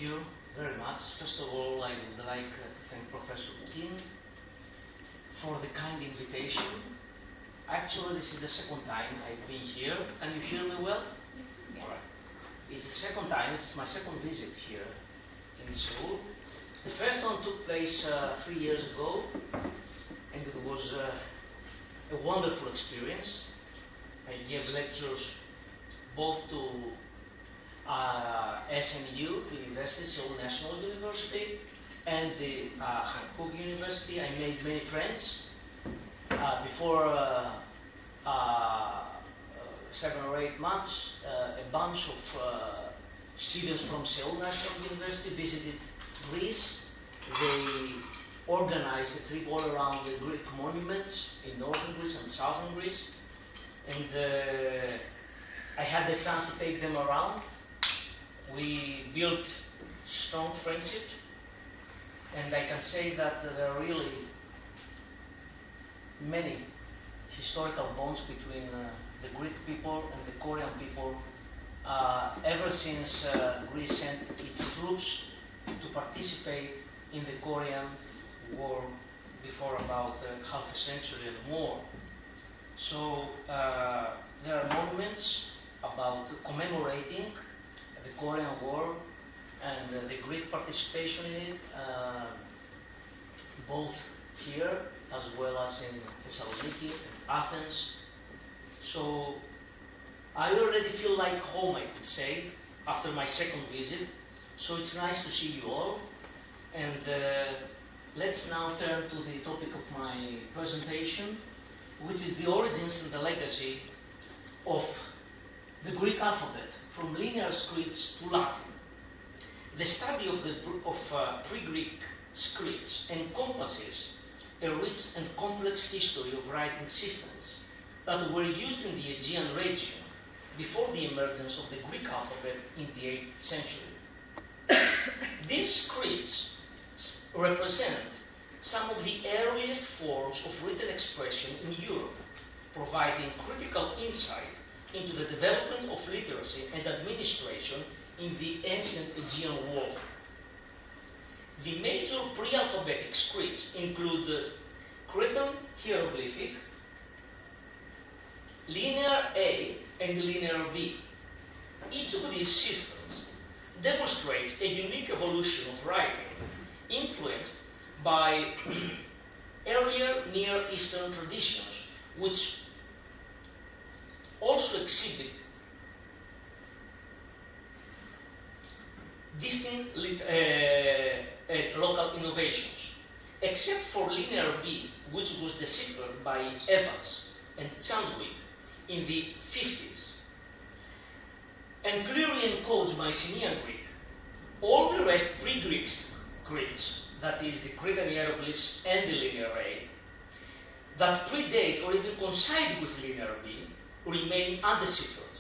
you very much. First of all, I would like to thank Professor King for the kind invitation. Actually, this is the second time I've been here. Can you hear me well? Yeah. All right. It's the second time, it's my second visit here in Seoul. The first one took place 3 years ago, and it was a wonderful experience. I gave lectures both to SNU, the University, Seoul National University, and the Hankook University. I made many friends. Before 7 or 8 months, a bunch of students from Seoul National University visited Greece. They organized a trip all around the Greek monuments in northern Greece and southern Greece. And I had the chance to take them around. We built strong friendship, and I can say that there are really many historical bonds between the Greek people and the Korean people ever since Greece sent its troops to participate in the Korean War before about half a century and more. So there are monuments about commemorating the Korean War and the Greek participation in it, both here as well as in Thessaloniki and Athens. So I already feel like home, I could say, after my second visit. So it's nice to see you all. And let's now turn to the topic of my presentation, which is the origins and the legacy of the Greek alphabet, from linear scripts to Latin. The study of pre-Greek scripts encompasses a rich and complex history of writing systems that were used in the Aegean region before the emergence of the Greek alphabet in the 8th century. These scripts represent some of the earliest forms of written expression in Europe, providing critical insight into the development of literacy and administration in the ancient Aegean world. The major pre-alphabetic scripts include Cretan hieroglyphic, linear A and linear B. Each of these systems demonstrates a unique evolution of writing, influenced by earlier Near Eastern traditions, which also exhibit distinct local innovations. Except for linear B, which was deciphered by Evans and Chandwick in the 50s, and clearly encodes Mycenaean Greek, all the rest pre-Greek scripts, that is the Cretan hieroglyphs and the linear A, that predate or even coincide with linear B, remain undeciphered,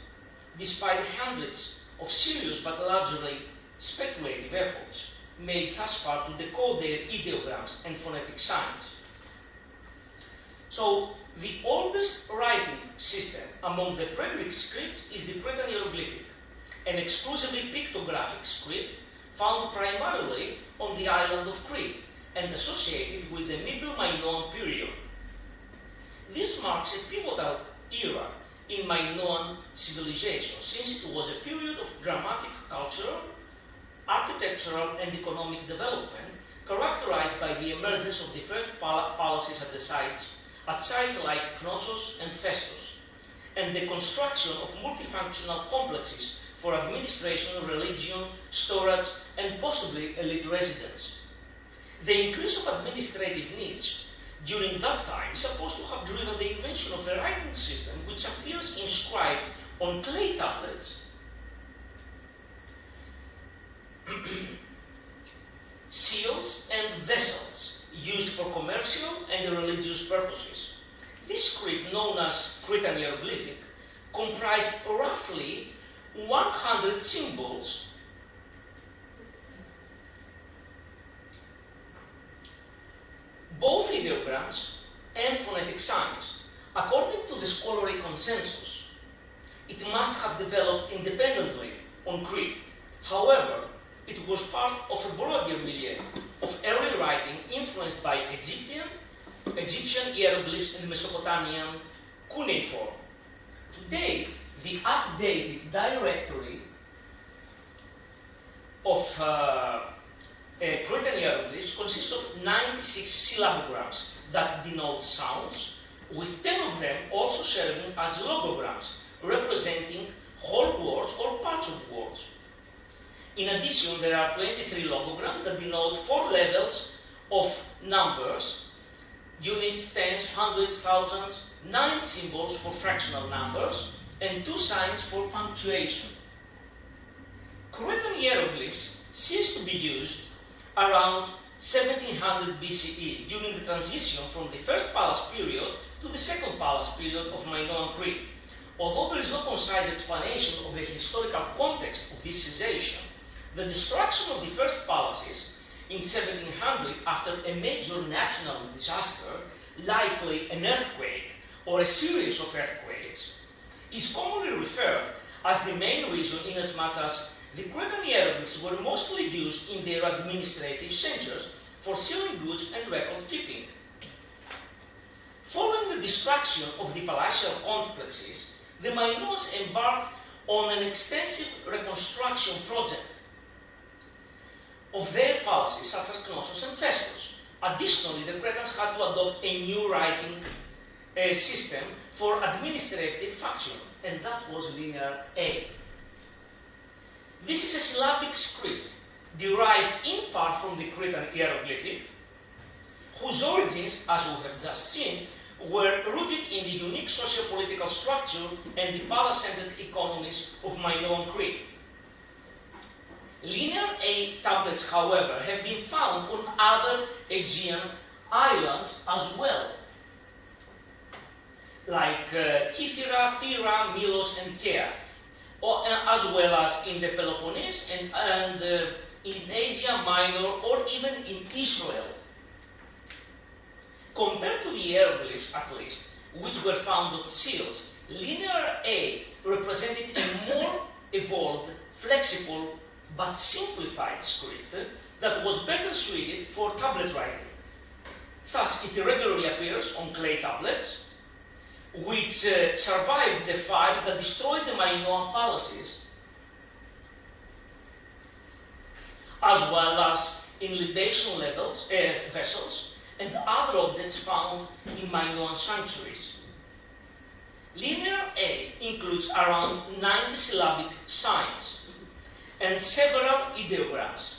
despite hundreds of serious but largely speculative efforts made thus far to decode their ideograms and phonetic signs. So, the oldest writing system among the pre-Greek scripts is the Cretan hieroglyphic, an exclusively pictographic script found primarily on the island of Crete and associated with the Middle Minoan period. This marks a pivotal era in Minoan civilization, since it was a period of dramatic cultural, architectural, and economic development characterized by the emergence of the first palaces at sites like Knossos and Festus, and the construction of multifunctional complexes for administration, religion, storage, and possibly elite residence. The increase of administrative needs during that time is supposed to have driven the invention of a writing system which appears inscribed on clay tablets, seals, and vessels used for commercial and religious purposes. This script, known as Cretan hieroglyphic, comprised roughly 100 symbols, both ideograms and phonetic signs. According to the scholarly consensus, it must have developed independently on Crete. However, it was part of a broader milieu of early writing influenced by Egyptian hieroglyphs and Mesopotamian cuneiform. Today, the updated directory of Cretan hieroglyphs consists of 96 syllabograms that denote sounds, with 10 of them also serving as logograms, representing whole words or parts of words. In addition, there are 23 logograms that denote 4 levels of numbers, units, tens, hundreds, thousands, 9 symbols for fractional numbers, and 2 signs for punctuation. Cretan hieroglyphs ceased to be used around 1700 BCE during the transition from the First Palace period to the Second Palace period of Minoan Crete. Although there is no concise explanation of the historical context of this cessation, the destruction of the first palaces in 1700 after a major natural disaster, likely an earthquake or a series of earthquakes, is commonly referred as the main reason, inasmuch as the Cretan hieroglyphs were mostly used in their administrative centers for sealing goods and record keeping. Following the destruction of the palatial complexes, the Minoans embarked on an extensive reconstruction project of their palaces, such as Knossos and Festus. Additionally, the Cretans had to adopt a new writing system for administrative function, and that was linear A. This is a syllabic script derived in part from the Cretan hieroglyphic, whose origins, as we have just seen, were rooted in the unique socio-political structure and the palace-centered economies of Minoan Crete. Linear A tablets, however, have been found on other Aegean islands as well, like Kythera, Thera, Milos, and Kea, as well as in the Peloponnese and in Asia Minor, or even in Israel. Compared to the hieroglyphs, at least, which were found on seals, linear A represented a more evolved, flexible, but simplified script that was better suited for tablet writing. Thus, it regularly appears on clay tablets, which survived the fires that destroyed the Minoan palaces, as well as in libation vessels and other objects found in Minoan sanctuaries. Linear A includes around 90 syllabic signs and several ideograms.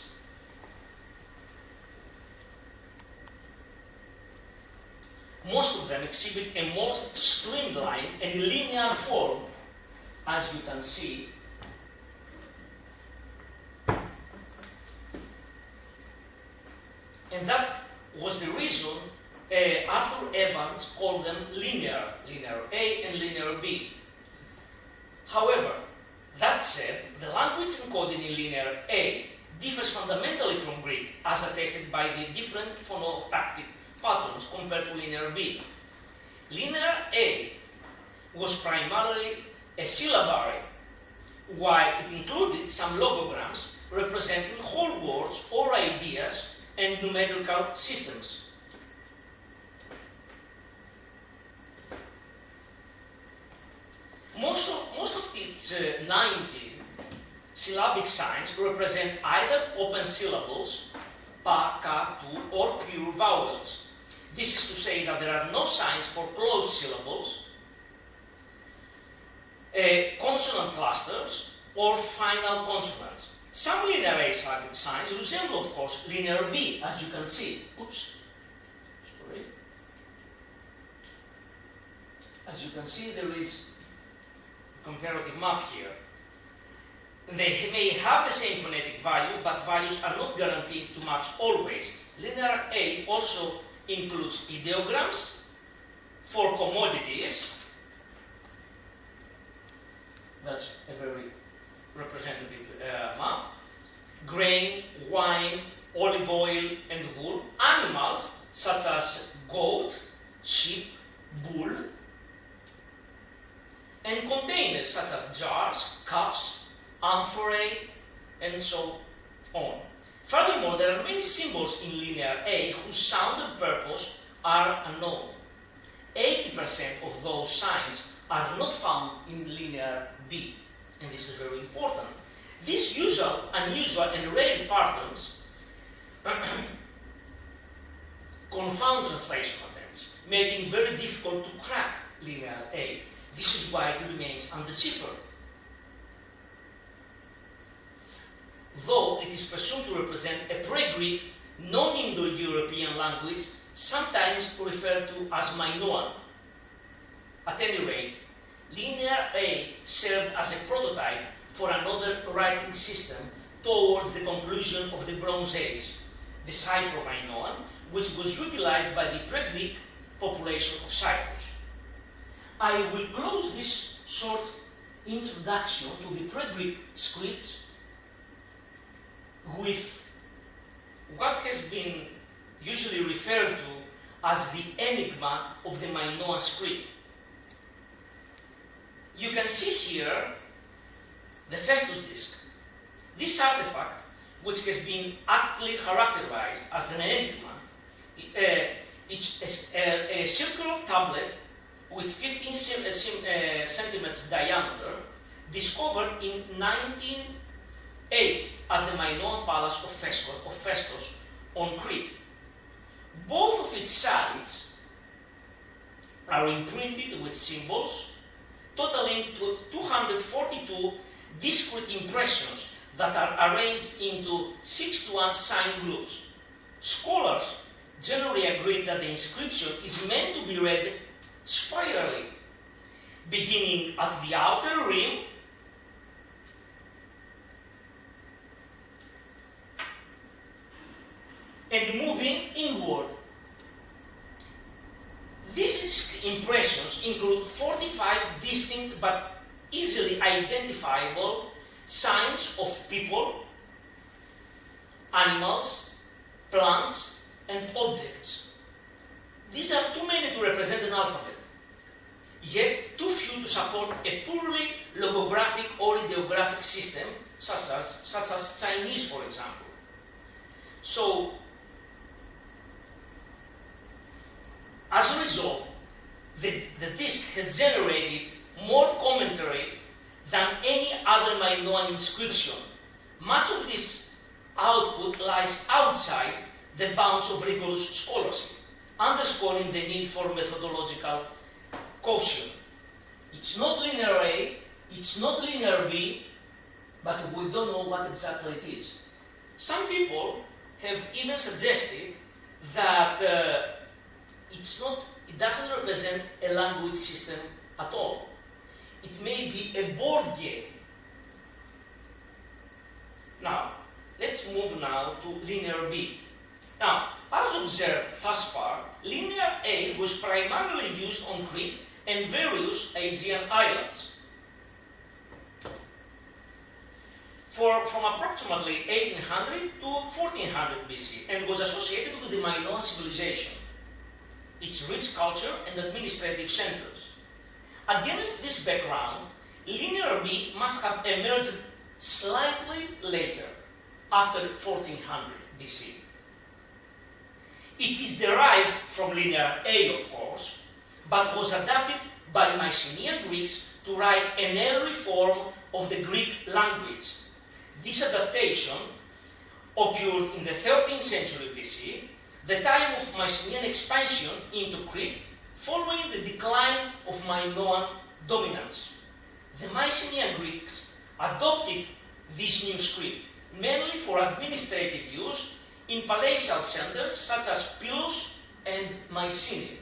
Most of them exhibit a more streamlined and linear form, as you can see. And that was the reason Arthur Evans called them linear A and linear B. However, that said, the language encoded in linear A differs fundamentally from Greek, as attested by the different phonotactic patterns compared to linear B. Linear A was primarily a syllabary, while it included some logograms representing whole words or ideas and numerical systems. Most of its 90 syllabic signs represent either open syllables, pa, ka, tu, or pure vowels. This is to say that there are no signs for closed syllables, consonant clusters, or final consonants. Some linear A syllabic signs resemble, of course, linear B, as you can see. Oops, sorry. As you can see, there is a comparative map here. They may have the same phonetic value, but values are not guaranteed to match always. Linear A also includes ideograms for commodities. That's a very representative map. Grain, wine, olive oil, and wool. Animals such as goat, sheep, bull. And containers such as jars, cups, amphorae, and so on. Furthermore, there are many symbols in linear A whose sound and purpose are unknown. 80% of those signs are not found in linear B, and this is very important. These usual, unusual, and rare patterns confound translation attempts, making it very difficult to crack linear A. This is why it remains undeciphered. Though it is presumed to represent a pre-Greek, non-Indo-European language, sometimes referred to as Minoan. At any rate, linear A served as a prototype for another writing system towards the conclusion of the Bronze Age, the Cypro-Minoan, which was utilized by the pre-Greek population of Cyprus. I will close this short introduction to the pre-Greek scripts with what has been usually referred to as the enigma of the Minoan script. You can see here the Festus disc. This artifact, which has been aptly characterized as an enigma, it's a circular tablet with 15 centimeters diameter, discovered in 1908 at the Minoan Palace of Festus on Crete. Both of its sides are imprinted with symbols, totaling to 242 discrete impressions that are arranged into 61 sign groups. Scholars generally agree that the inscription is meant to be read spirally, beginning at the outer rim and moving inward. These impressions include 45 distinct but easily identifiable signs of people, animals, plants, and objects. These are too many to represent an alphabet, yet too few to support a purely logographic or ideographic system, such as Chinese, for example. So, as a result, the disc has generated more commentary than any other Minoan inscription. Much of this output lies outside the bounds of rigorous scholarship, underscoring the need for methodological caution. It's not linear A, it's not linear B, but we don't know what exactly it is. Some people have even suggested that it doesn't represent a language system at all. It may be a board game. Now, let's move now to linear B. Now, as observed thus far, linear A was primarily used on Crete and various Aegean islands. From approximately 1800 to 1400 BC, and was associated with the Minoan civilization, its rich culture and administrative centers. Against this background, linear B must have emerged slightly later, after 1400 BC. It is derived from linear A, of course, but was adapted by Mycenaean Greeks to write an early form of the Greek language. This adaptation occurred in the 13th century BC, the time of Mycenaean expansion into Crete, following the decline of Minoan dominance. The Mycenaean Greeks adopted this new script, mainly for administrative use in palatial centers such as Pylos and Mycenae.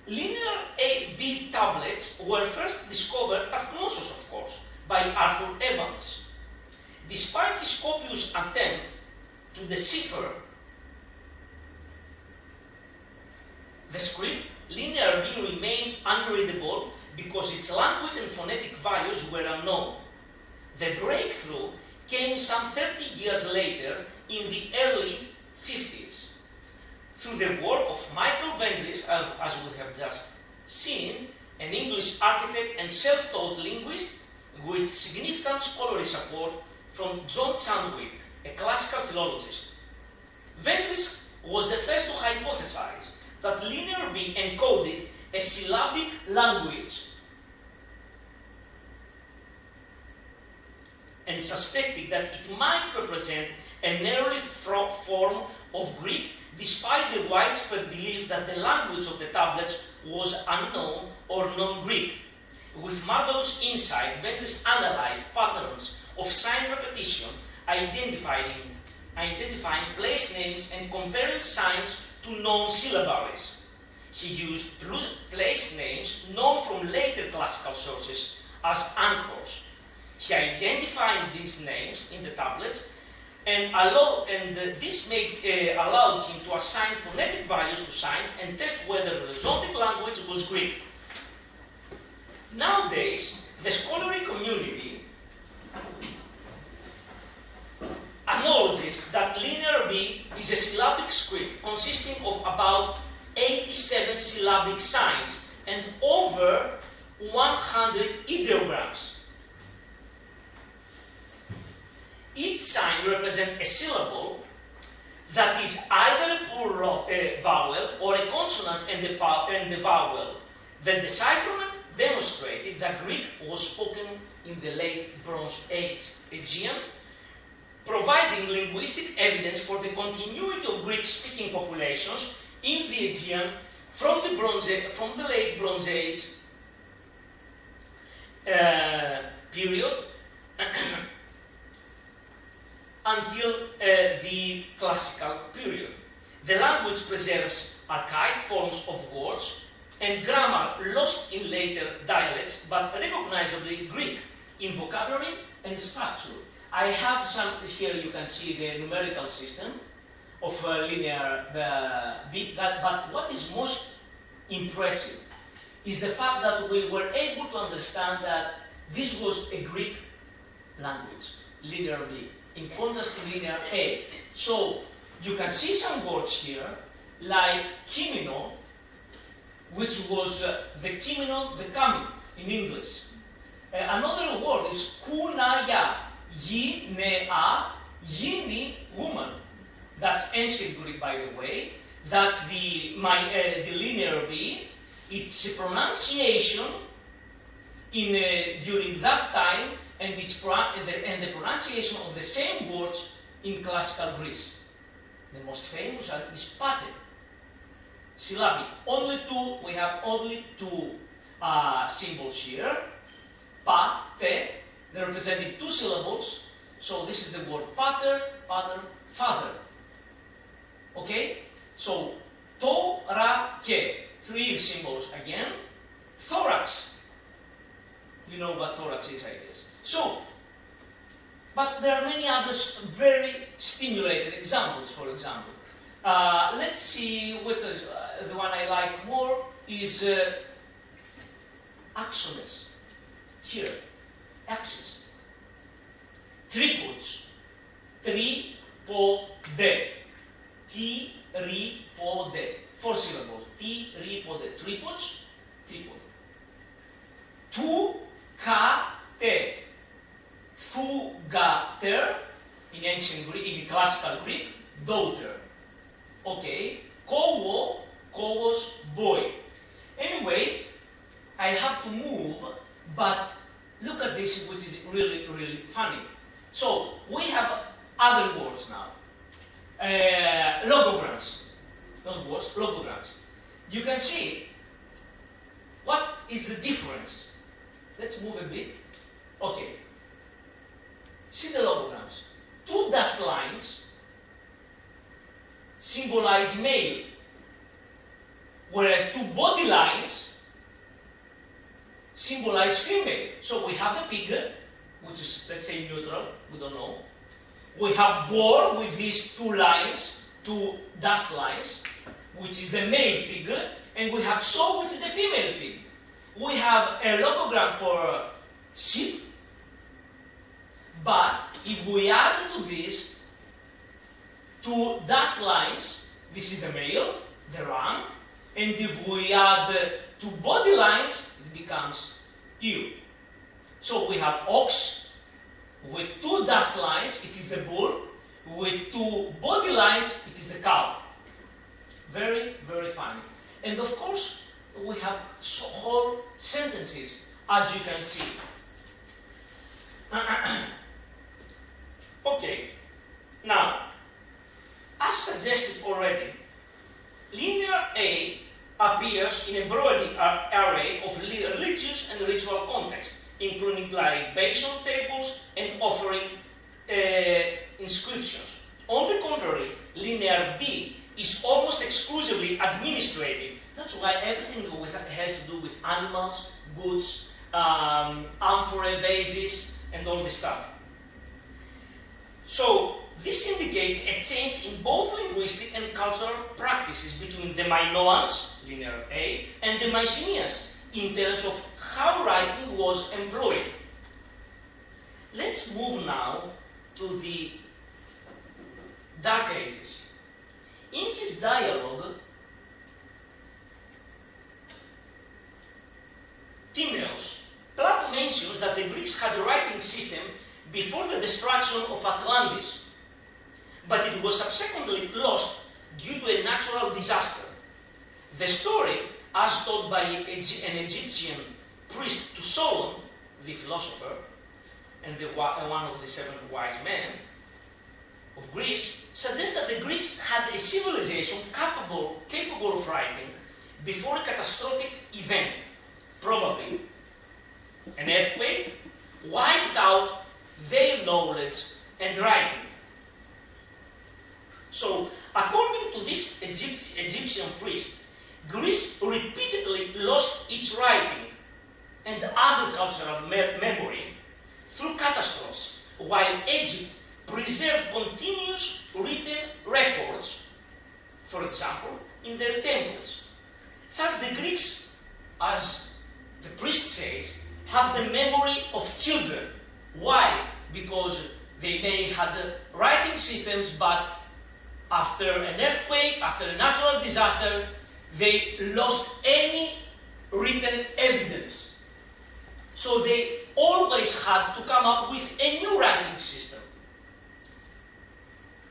Linear A-B tablets were first discovered at Knossos, of course, by Arthur Evans. Despite his copious attempt to decipher the script, linear B remained unreadable because its language and phonetic values were unknown. The breakthrough came some 30 years later in the early 50s, through the work of Michael Vengris, as we have just seen, an English architect and self-taught linguist, with significant scholarly support from John Chandwick, a classical philologist. Vengris was the first to hypothesize that Linear B encoded a syllabic language and suspected that it might represent an early form of Greek, despite the widespread belief that the language of the tablets was unknown or non-Greek. With marvelous insight, Vengris analyzed patterns of sign repetition, identifying place names and comparing signs to known syllabaries. He used place names known from later classical sources as anchors. He identified these names in the tablets and this allowed him to assign phonetic values to signs and test whether the resulting language was Greek. Nowadays, the scholarly community acknowledges that Linear B is a syllabic script consisting of about 87 syllabic signs and over 100 ideograms. Each sign represents a syllable that is either a vowel or a consonant and the vowel. The decipherment demonstrated that Greek was spoken in the late Bronze Age Aegean, providing linguistic evidence for the continuity of Greek-speaking populations in the Aegean from the late Bronze Age period until the classical period. The language preserves archaic forms of words and grammar lost in later dialects, but recognizably Greek in vocabulary and structure. I have some here. You can see the numerical system of Linear B. But what is most impressive is the fact that we were able to understand that this was a Greek language, Linear B, in contrast to Linear A. So you can see some words here, like kimino, which was the kimino, the coming in English. Another word is kunaya, yinea, yini, woman. That's ancient Greek, by the way. That's the Linear B. Its pronunciation during that time and the pronunciation of the same words in classical Greece. The most famous is pate, syllabic. We have only two symbols here. Pa, te, they're representing two syllables. So this is the word pater, pater, father. Okay? So, to, ra, ke, three symbols again. Thorax. You know what thorax is, I guess. So, but there are many other very stimulated examples, for example. Let's see what is, the one I like more is axones. Here, axis. Tripods. Tripode. Tripode. Four syllables. Tripode. Tripods. Tripod. Tu-ka-te. Thugater. In ancient Greek, in classical Greek, daughter. Okay. Kowo. Kowos, boy. Anyway, I have to move, but look at this, which is really, really funny. So, we have other words now. Logograms. Not words, logograms. You can see what is the difference. Let's move a bit. Okay. See the logograms. Two dashed lines symbolize male, whereas two body lines symbolize female. So we have the pig, which is, let's say, neutral, we don't know. We have boar with these two lines, two dashed lines, which is the male pig, and we have sow, which is the female pig. We have a logogram for sheep, but if we add to this two dashed lines, this is the male, the ram, and if we add two body lines, it becomes ewe. So we have ox with 2 dust lines, it is a bull. With 2 body lines, it is a cow. Very, very funny. And of course, we have whole sentences, as you can see. Okay, now, as suggested already, linear A appears in a broad array of religious and ritual contexts, including libation tables and offering inscriptions. On the contrary, linear B is almost exclusively administrative. That's why everything has to do with animals, goods, amphora, vases, and all this stuff. So, this indicates a change in both linguistic and cultural practices between the Minoans, linear A, and the Mycenaeans, in terms of how writing was employed. Let's move now to the Dark Ages. In his dialogue, Timaeus, Plato mentions that the Greeks had a writing system before the destruction of Atlantis, but it was subsequently lost due to a natural disaster. The story, as told by an Egyptian priest to Solon, the philosopher, and one of the 7 wise men of Greece, suggests that the Greeks had a civilization capable of writing before a catastrophic event, probably an earthquake, wiped out their knowledge and writing. So, according to this Egyptian priest, Greece repeatedly lost its writing and other cultural memory through catastrophes, while Egypt preserved continuous written records, for example, in their temples. Thus, the Greeks, as the priest says, have the memory of children. Why? Because they may have writing systems, but after an earthquake, after a natural disaster, they lost any written evidence. So they always had to come up with a new writing system.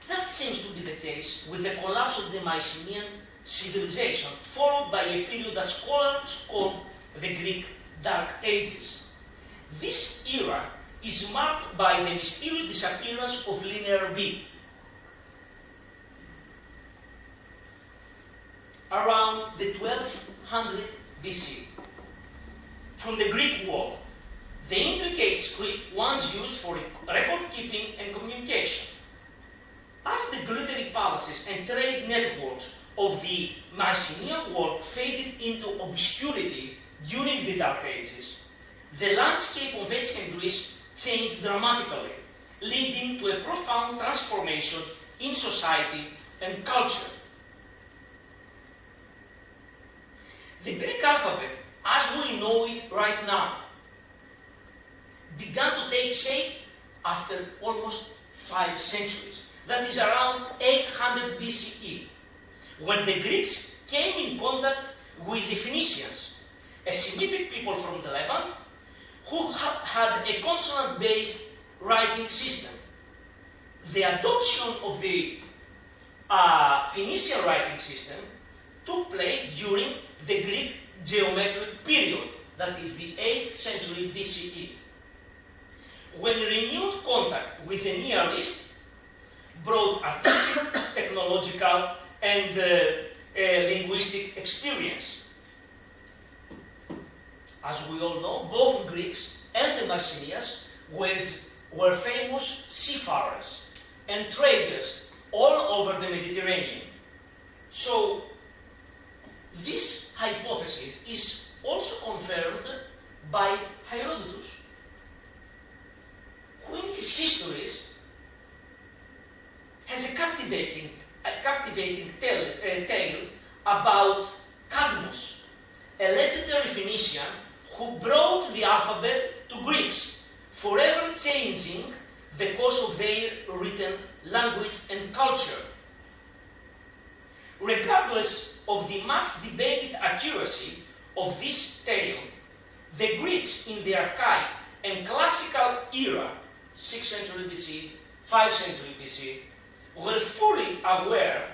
That seems to be the case with the collapse of the Mycenaean civilization, followed by a period that scholars call the Greek Dark Ages. This era is marked by the mysterious disappearance of linear B. Around the 1200 BC, from the Greek world, the intricate script once used for record keeping and communication. As the glittering palaces and trade networks of the Mycenaean world faded into obscurity during the Dark Ages, the landscape of ancient Greece changed dramatically, leading to a profound transformation in society and culture. The Greek alphabet, as we know it right now, began to take shape after almost 5 centuries. That is around 800 BCE, when the Greeks came in contact with the Phoenicians, a Semitic people from the Levant, who had a consonant-based writing system. The adoption of the Phoenician writing system took place during the Greek geometric period, that is the 8th century BCE, when renewed contact with the Near East brought artistic, technological, and linguistic experience. As we all know, both Greeks and the Mycenaeans were famous seafarers and traders all over the Mediterranean. So, this hypothesis is also confirmed by Herodotus, who in his histories has a captivating tale about Cadmus, a legendary Phoenician who brought the alphabet to Greeks, forever changing the course of their written language and culture. Regardless of the much debated accuracy of this tale, the Greeks in the archive and classical era, 6th century BC, 5th century BC, were fully aware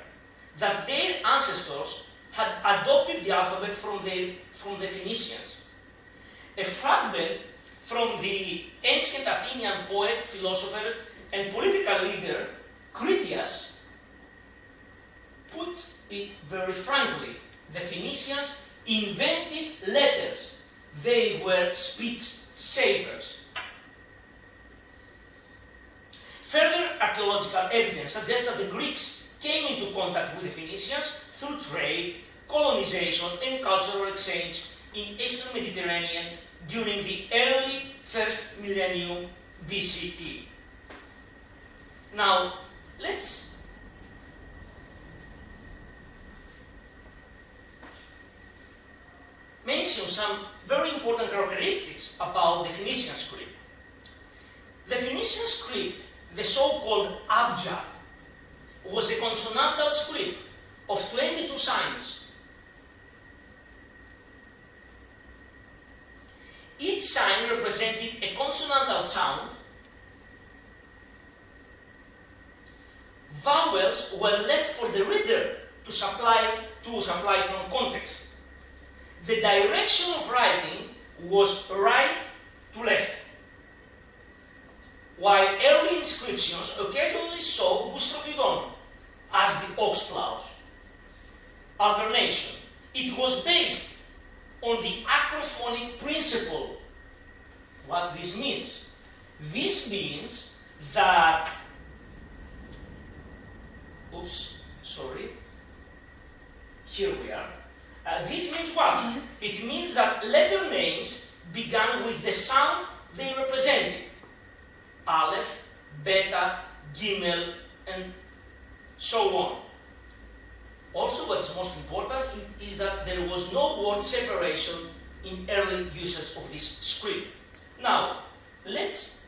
that their ancestors had adopted the alphabet from the Phoenicians. A fragment from the ancient Athenian poet, philosopher, and political leader Critias puts it very frankly. The Phoenicians invented letters. They were speech savers. Further archaeological evidence suggests that the Greeks came into contact with the Phoenicians through trade, colonization, and cultural exchange in Eastern Mediterranean during the early first millennium BCE. Now, let's mention some very important characteristics about the Phoenician script. The Phoenician script, the so-called abjad, was a consonantal script of 22 signs. Each sign represented a consonantal sound. Vowels were left for the reader to supply from context. The direction of writing was right to left, while early inscriptions occasionally saw boustrophodon as the ox plows. Alternation. It was based on the acrophonic principle. What this means? This means that, here we are. This means what? It means that letter names began with the sound they represented. Aleph, Beta, Gimel, and so on. Also, what's most important is that there was no word separation in early usage of this script. Now, let's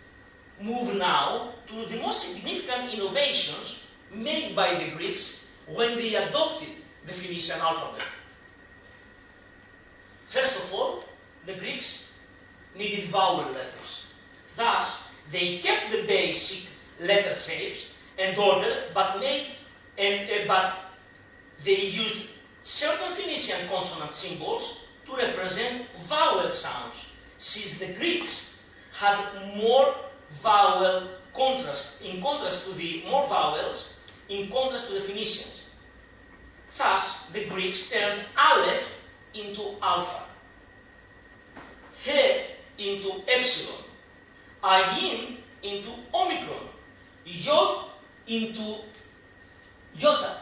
move now to the most significant innovations made by the Greeks when they adopted the Phoenician alphabet. First of all, the Greeks needed vowel letters. Thus, they kept the basic letter shapes and order, but they used certain Phoenician consonant symbols to represent vowel sounds, since the Greeks had more vowel contrast, in contrast to the more vowels, in contrast to the Phoenicians. Thus, the Greeks turned Aleph into Alpha, He into Epsilon, Ayin into Omicron, Yod into Iota.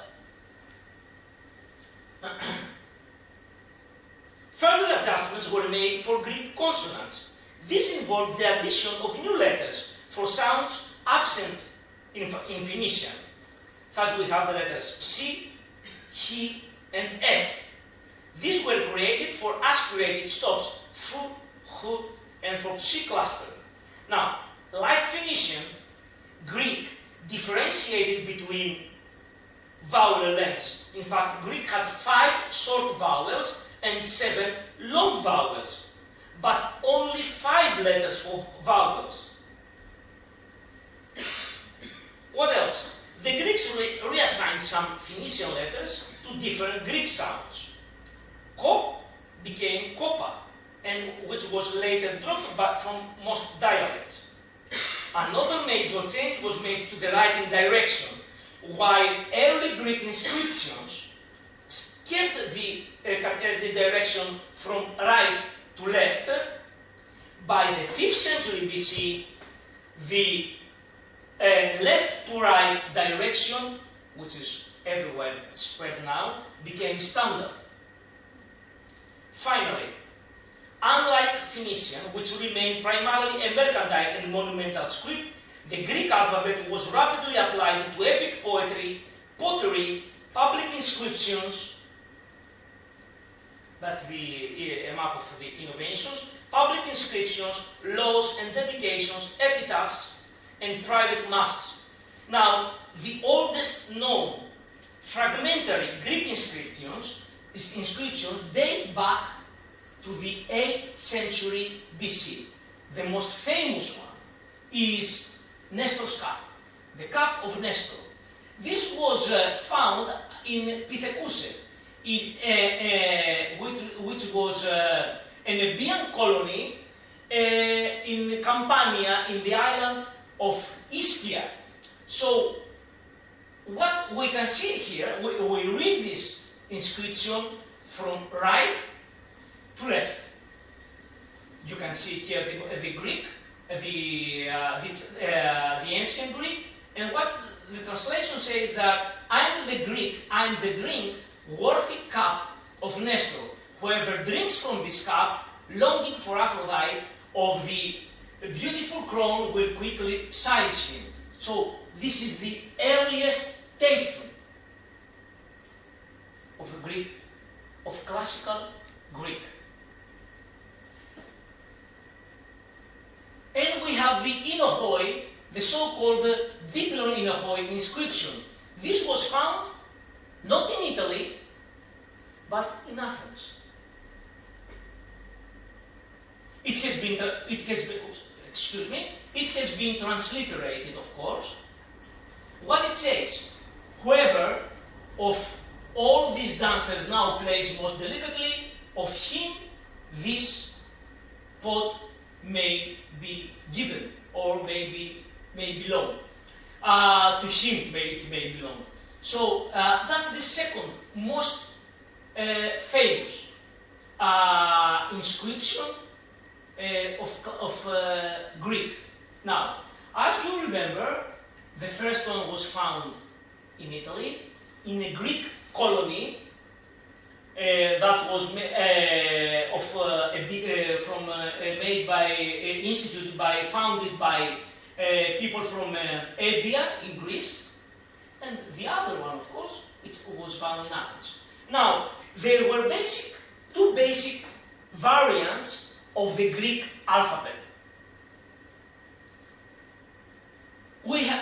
Further adjustments were made for Greek consonants. This involved the addition of new letters for sounds absent in Phoenician. Thus we have the letters Psi, He, and F. These were created for aspirated stops, Fu, Hu, and for Psi cluster. Now, like Phoenician, Greek differentiated between vowel lengths. In fact, Greek had 5 short vowels and 7 long vowels, but only 5 letters for vowels. What else? The Greeks reassigned some Phoenician letters to different Greek sounds. Ko became Kopa, and which was later dropped back from most dialects. Another major change was made to the writing direction. While early Greek inscriptions kept the direction from right to left, by the 5th century BC, the left to right direction, which is everywhere spread now, became standard. Finally, unlike Phoenician, which remained primarily a mercantile and monumental script, the Greek alphabet was rapidly applied to epic poetry, pottery, public inscriptions. That's a map of the innovations. Public inscriptions, laws and dedications, epitaphs, and private masks. Now, the oldest known fragmentary Greek inscriptions date back to the 8th century BC. the most famous one is Nestor's cup, the cup of Nestor. This was found in Pithecusae, which was an Ebian colony in Campania, in the island of Ischia. So, what we can see here, we read this inscription from right to left. You can see here the Greek, the ancient Greek, and what the translation says that I'm the Greek, I'm the drink, worthy cup of Nestor. Whoever drinks from this cup, longing for Aphrodite, of the beautiful crown will quickly silence him. So this is the earliest testament of Greek, of classical Greek. And we have the Inohoi, the so-called Diplon Inohoi inscription. This was found not in Italy, but in Athens. It has been transliterated, of course. What it says, whoever of all these dancers now plays most delicately, of him this pot may be given, or may belong. To him it may belong. So that's the second most famous inscription of Greek. Now, as you remember, the first one was found in Italy, in a Greek colony that was founded by people from Ebia in Greece, and the other one, of course, it was found in Athens. Now, there were two basic variants of the Greek alphabet.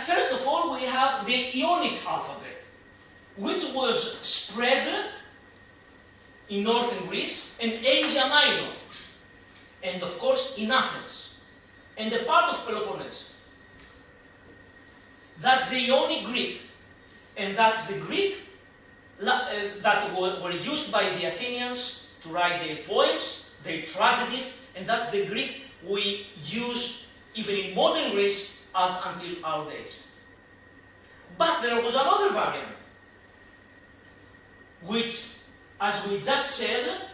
First of all, we have the Ionic alphabet, which was spread in northern Greece and Asia Minor, and of course in Athens, and a part of Peloponnese. That's the Ionic Greek, and that's the Greek that were used by the Athenians to write their poems, their tragedies, and that's the Greek we use even in modern Greece until our days. But there was another variant, which, as we just said,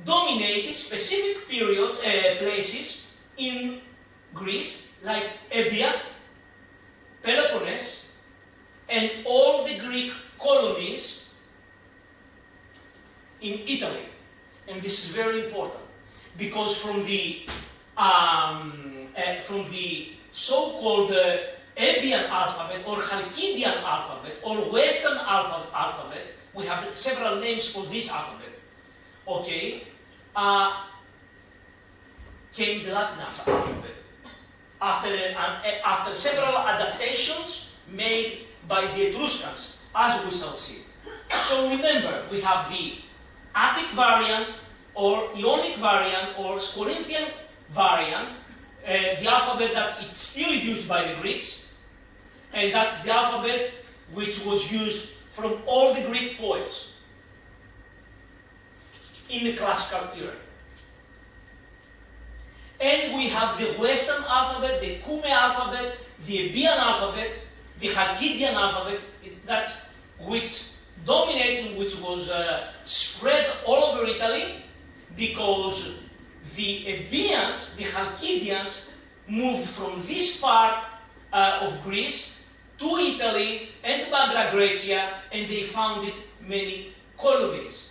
dominated specific places in Greece, like Ebia, Peloponnese, and all the Greek colonies in Italy. And this is very important, because from the so-called Ebian alphabet or Chalkidian alphabet or Western alphabet, we have several names for this alphabet. Okay, came the Latin alphabet after several adaptations made by the Etruscans, as we shall see. So remember, we have the Attic variant, or Ionic variant, or Corinthian variant, the alphabet that it's still used by the Greeks, and that's the alphabet which was used from all the Greek poets in the classical era. And we have the Western alphabet, the Kume alphabet, the Ebian alphabet, the Chalkidian alphabet, that's which dominated, which was spread all over Italy, because the Ebians, the Chalkidians, moved from this part of Greece to Italy and to Magra Graecia, and they founded many colonies.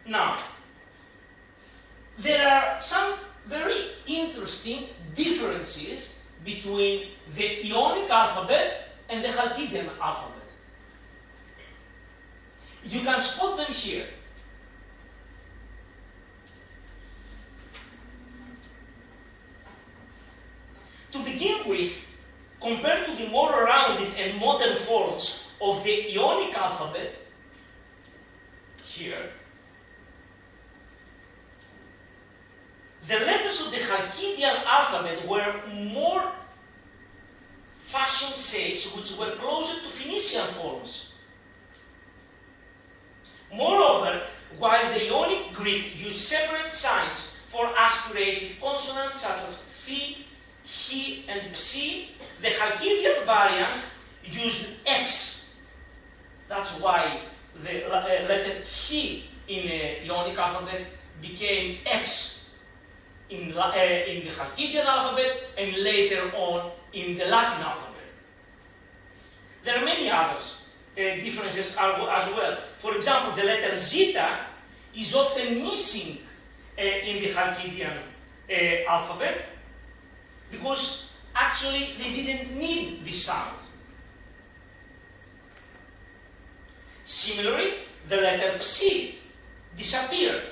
Now, there are some very interesting differences between the Ionic alphabet and the Chalkidian alphabet. You can spot them here. To begin with, compared to the more rounded and modern forms of the Ionic alphabet, here, letters of the Chalkidian alphabet were more fashion shapes which were closer to Phoenician forms. Moreover, while the Ionic Greek used separate signs for aspirated consonants such as phi, he, and psi, the Chalkidian variant used X. That's why the letter he in the Ionic alphabet became X in the Chalkidian alphabet and later on in the Latin alphabet. There are many others differences as well. For example, the letter zeta is often missing in the Chalkidian alphabet because actually they didn't need this sound. Similarly, the letter psi disappeared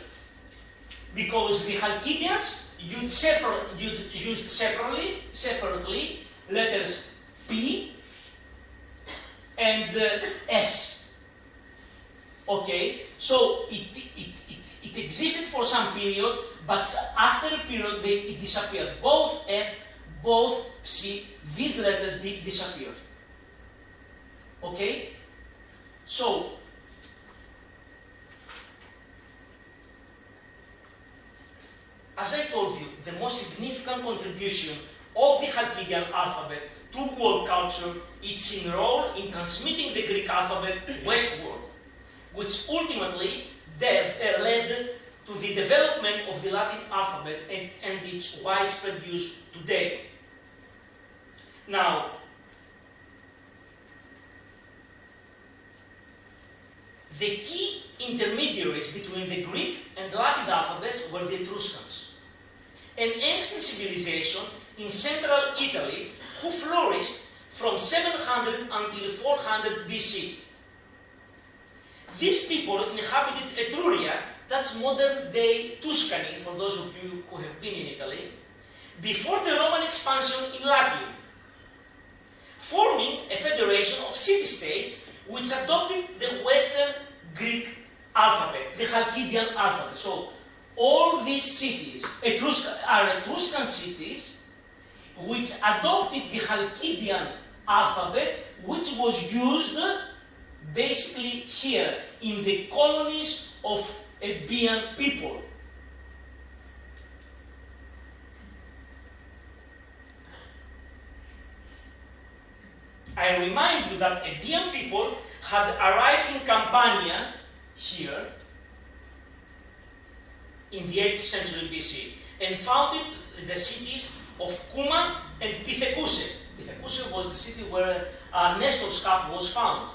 because the Chalkidians used separately letters P and S. Okay, so it existed for some period, but after a period it disappeared. Both F, both psi, these letters did disappear. Okay, so as I told you, the most significant contribution of the Chalkidian alphabet to world culture is in role in transmitting the Greek alphabet westward, which ultimately led to the development of the Latin alphabet and its widespread use today. Now, the key intermediaries between the Greek and Latin alphabets were the Etruscans, an ancient civilization in central Italy who flourished from 700 until 400 BC. These people inhabited Etruria, that's modern-day Tuscany, for those of you who have been in Italy, before the Roman expansion in Latium, forming a federation of city-states which adopted the Western Greek alphabet, the Chalkidian alphabet. So all these cities are Etruscan cities which adopted the Chalkidian alphabet, which was used basically here in the colonies of Ebian people. I remind you that Ebian people had arrived in Campania here in the 8th century BC and founded the cities of Cumae and Pithecusae. Pithecusae was the city where Nestor's cup was found.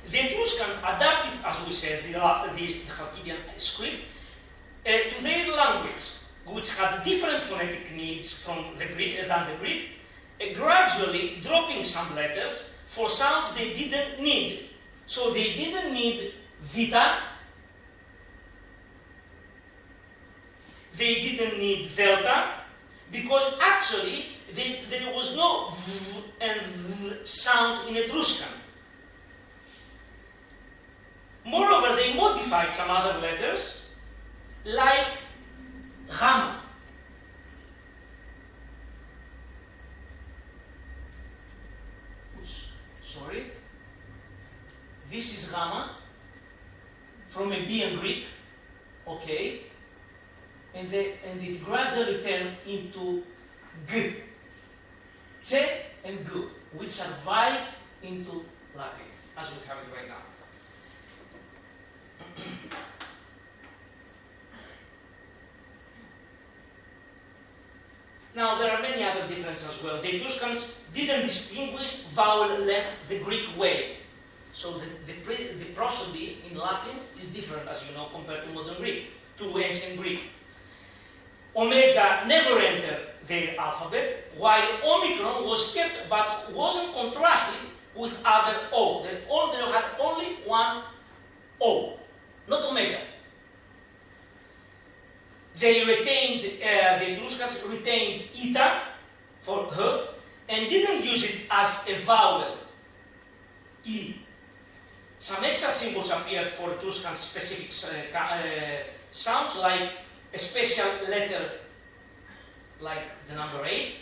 The Etruscans adapted, as we said, the Chalkidian script to their language, which had different phonetic needs than the Greek, gradually dropping some letters for sounds they didn't need. So they didn't need vita, they didn't need delta, because actually there was no v and v sound in Etruscan. Moreover, they modified some other letters, like gamma. Sorry. This is gamma from Ebian Greek, okay, and it gradually turned into g, t and g, which survived into Latin, as we have it right now. Now, there are many other differences as well. The Etruscans didn't distinguish vowel length the Greek way. So the prosody in Latin is different, as you know, compared to modern Greek, to ancient Greek. Omega never entered their alphabet, while Omicron was kept but wasn't contrasted with other O. They had only one O, not Omega. They retained, the Etruscans retained eta for her and didn't use it as a vowel, E. Some extra symbols appeared for Etruscan specific sounds like a special letter like the number 8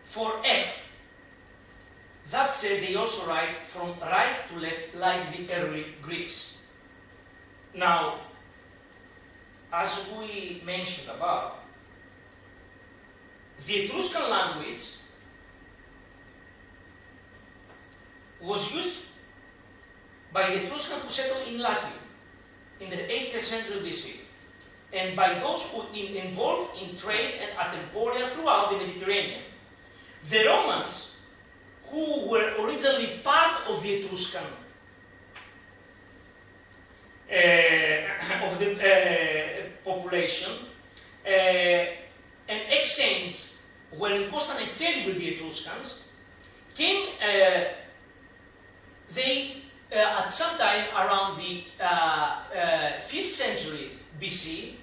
for F. That said, they also write from right to left like the early Greeks. Now, as we mentioned above, the Etruscan language was used by the Etruscans who settled in Latium in the 8th century BC, and by those who involved in trade and at emporia throughout the Mediterranean. The Romans, who were originally part of the Etruscan population, and exchange, were in constant exchange with the Etruscans, came at some time around the 5th century BC,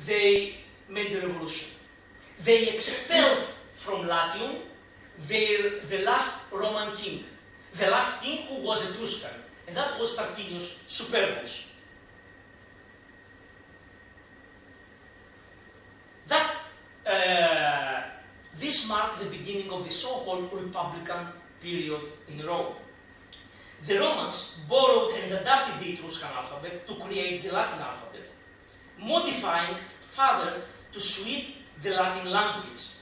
they made the revolution. They expelled from Latium the last Roman king, the last king who was Etruscan, and that was Tarquinius Superbus. This marked the beginning of the so-called Republican period in Rome. The Romans borrowed and adapted the Etruscan alphabet to create the Latin alphabet, modifying further to suit the Latin language.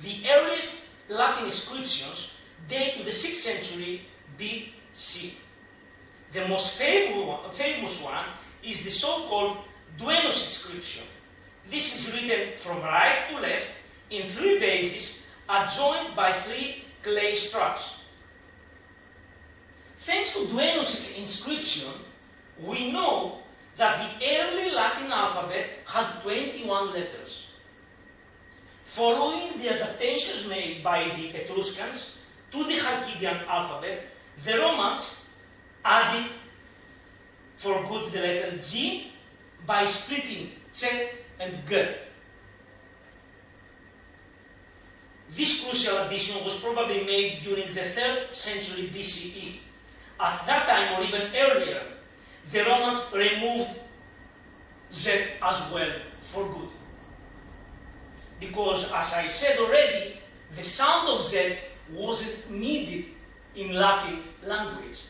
The earliest Latin inscriptions date to the 6th century BC. The most famous one is the so-called Duenos inscription. This is written from right to left in 3 vases adjoined by 3 clay struts. Thanks to Duenos' inscription, we know that the early Latin alphabet had 21 letters. Following the adaptations made by the Etruscans to the Chalcidian alphabet, the Romans added for good the letter G by splitting C and G. This crucial addition was probably made during the 3rd century BCE. At that time, or even earlier, the Romans removed Z as well for good. Because, as I said already, the sound of Z wasn't needed in Latin language.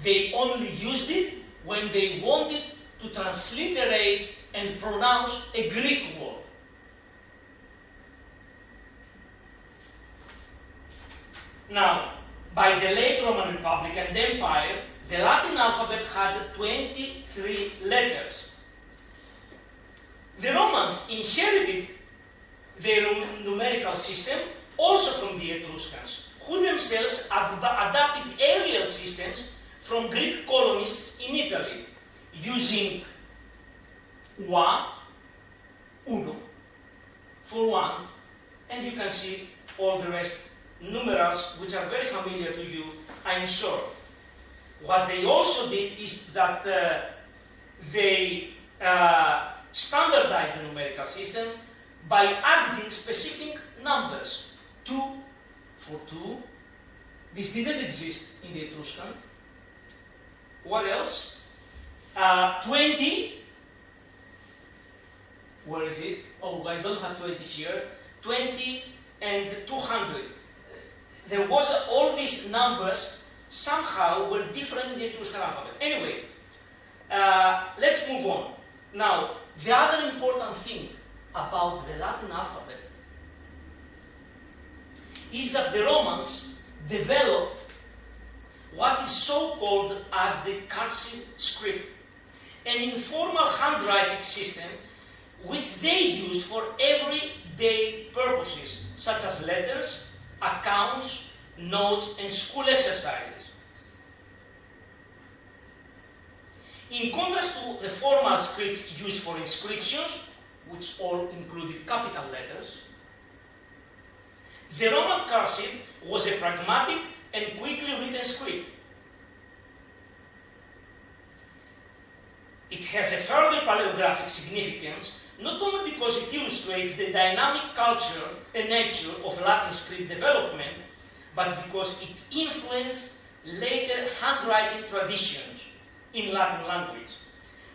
They only used it when they wanted to transliterate and pronounce a Greek word. Now, by the late Roman Republic and Empire, the Latin alphabet had 23 letters. The Romans inherited their numerical system also from the Etruscans, who themselves adapted earlier systems from Greek colonists in Italy, using uno, for one, and you can see all the rest numerals, which are very familiar to you, I'm sure. What they also did is that they standardized the numerical system by adding specific numbers. 2 for 2. This didn't exist in the Etruscan. What else? 20. Where is it? Oh, I don't have 20 here. 20 and 200. There was all these numbers somehow were different in the Etruscan alphabet. Anyway, let's move on. Now, the other important thing about the Latin alphabet is that the Romans developed what is so called as the cursive script, an informal handwriting system which they used for everyday purposes, such as letters, accounts, notes, and school exercises. In contrast to the formal scripts used for inscriptions, which all included capital letters, the Roman cursive was a pragmatic and quickly written script. It has a further paleographic significance, not only because it illustrates the dynamic culture and nature of Latin script development, but because it influenced later handwriting traditions in Latin language.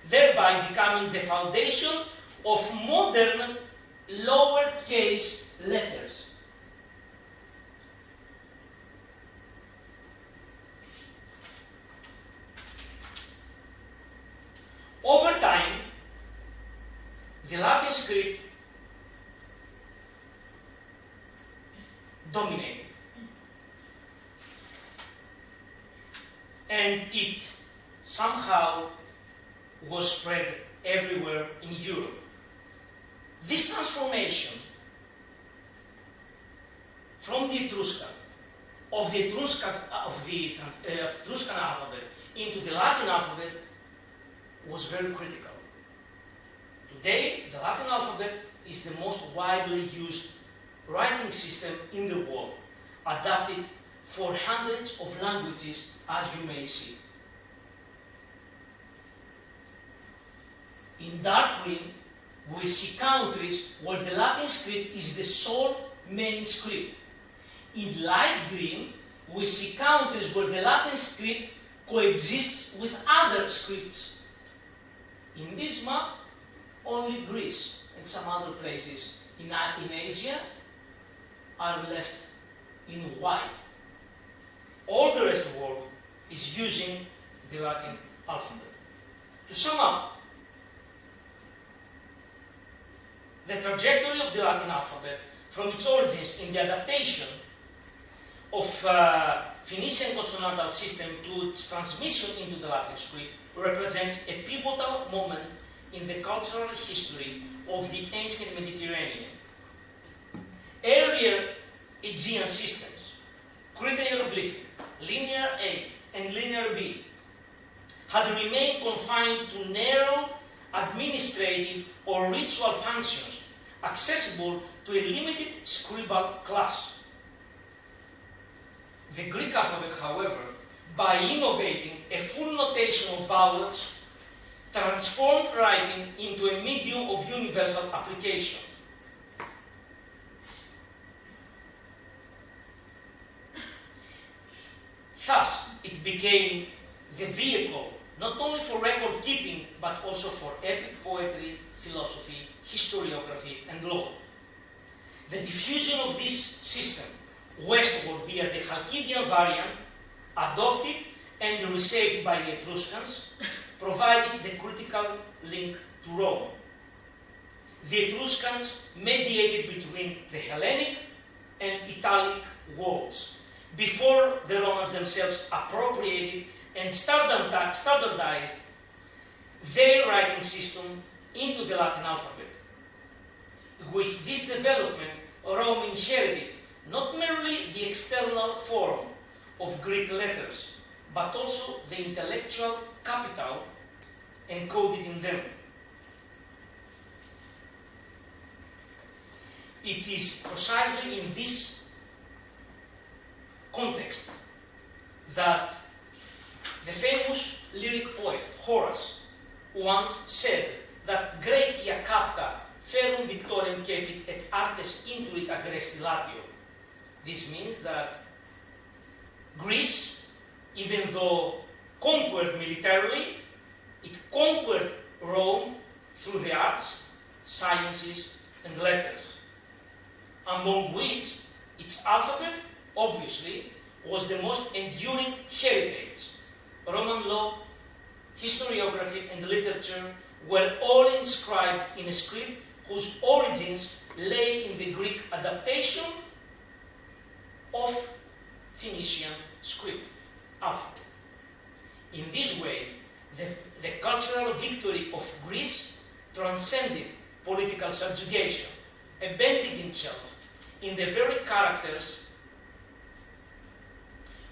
thereby becoming the foundation of modern lowercase letters. Over time, the Latin script dominated, and it somehow was spread everywhere in Europe. This transformation from the Etruscan alphabet into the Latin alphabet was very critical. Today, the Latin alphabet is the most widely used writing system in the world, adapted for hundreds of languages, as you may see. In dark green, we see countries where the Latin script is the sole main script. In light green, we see countries where the Latin script coexists with other scripts. In this map, only Greece and some other places in Asia are left in white. All the rest of the world is using the Latin alphabet. To sum up, the trajectory of the Latin alphabet from its origins in the adaptation of Phoenician consonantal system to its transmission into the Latin script represents a pivotal moment in the cultural history of the ancient Mediterranean. Earlier Aegean systems, Cretan hieroglyphic, linear A and linear B, had remained confined to narrow administrative or ritual functions accessible to a limited scribal class. The Greek alphabet, however, by innovating a full notation of vowels, transformed writing into a medium of universal application. Thus, it became the vehicle not only for record keeping, but also for epic poetry, philosophy, historiography, and law. The diffusion of this system westward via the Chalkidian variant, adopted and reshaped by the Etruscans, provided the critical link to Rome. The Etruscans mediated between the Hellenic and Italic worlds, before the Romans themselves appropriated and standardized their writing system into the Latin alphabet. With this development, Rome inherited not merely the external form of Greek letters, but also the intellectual capital encoded in them. It is precisely in this context that the famous lyric poet Horace once said that Graecia capta ferum victoriam cepit et artes intuit agresti latio. This means that Greece, even though conquered militarily, it conquered Rome through the arts, sciences, and letters, among which its alphabet, obviously, was the most enduring heritage. Roman law, historiography, and literature were all inscribed in a script whose origins lay in the Greek adaptation of Phoenician script alphabet. In this way, the cultural victory of Greece transcended political subjugation, embedding itself in the very characters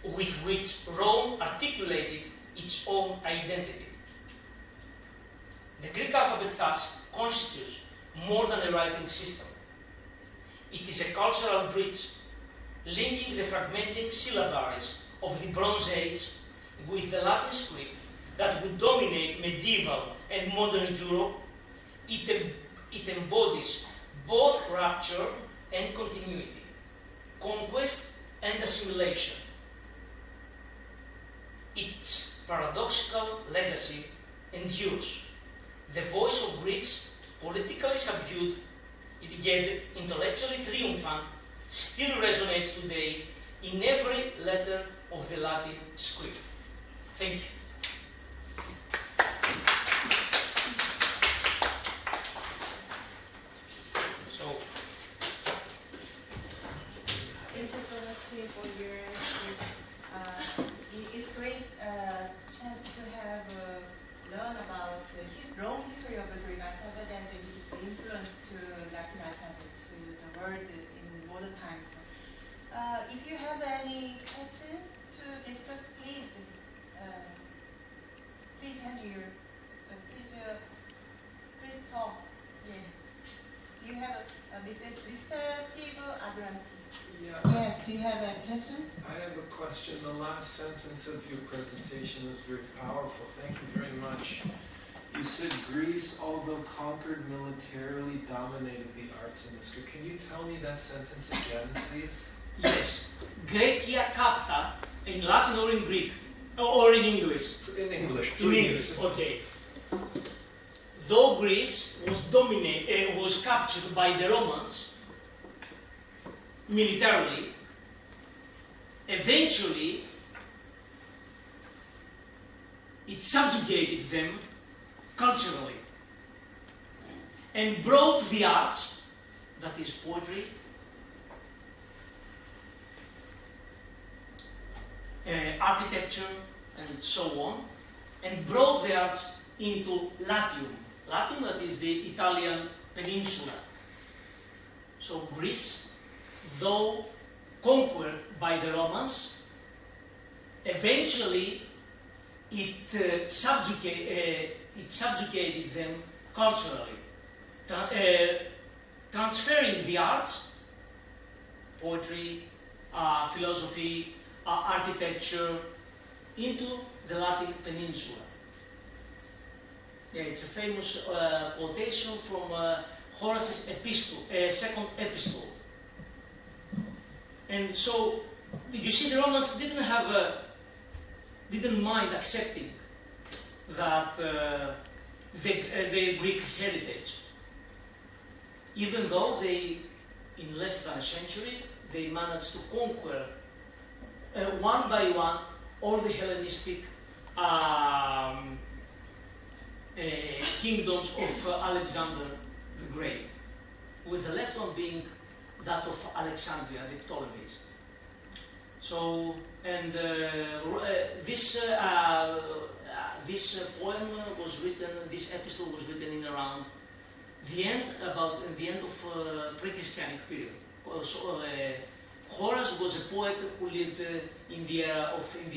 with which Rome articulated its own identity. The Greek alphabet thus constitutes more than a writing system. It is a cultural bridge linking the fragmenting syllabaries of the Bronze Age with the Latin script that would dominate medieval and modern Europe. It embodies both rupture and continuity, conquest and assimilation. Its paradoxical legacy endures, the voice of Greeks, politically subdued, yet intellectually triumphant, still resonates today in every letter of the Latin script. Thank you. Thank you so much for your speech. It's great chance to have learn about the long history of the Greek alphabet and its influence to Latin alphabet to the world in modern times. If you have any questions to discuss, please please talk. Yeah. Do you have Mr. Steve Adranti? Yeah. Yes. Do you have a question? I have a question. The last sentence of your presentation was very powerful. Thank you very much. You said Greece, although conquered militarily, dominated the arts industry. Can you tell me that sentence again, please? Yes. Grecia capta, in Latin or in Greek? Or in English? In English, please. In English, okay. Though Greece was captured by the Romans militarily, eventually it subjugated them culturally and brought the arts, that is poetry, architecture, and so on, and brought the arts into Latium. Latium, that is the Italian peninsula. So Greece, though conquered by the Romans, eventually it subjugated them culturally, transferring the arts, poetry, philosophy, architecture, into the Latin peninsula. Yeah, it's a famous quotation from Horace's second epistle. And so, you see, the Romans didn't mind accepting that the Greek heritage, even though they, in less than a century, they managed to conquer one by one all the Hellenistic kingdoms of Alexander the Great, with the left one being that of Alexandria, the Ptolemies. So, and this poem was written, this epistle was written in around the end of pre-Christianic period. So, Horace was a poet who lived in the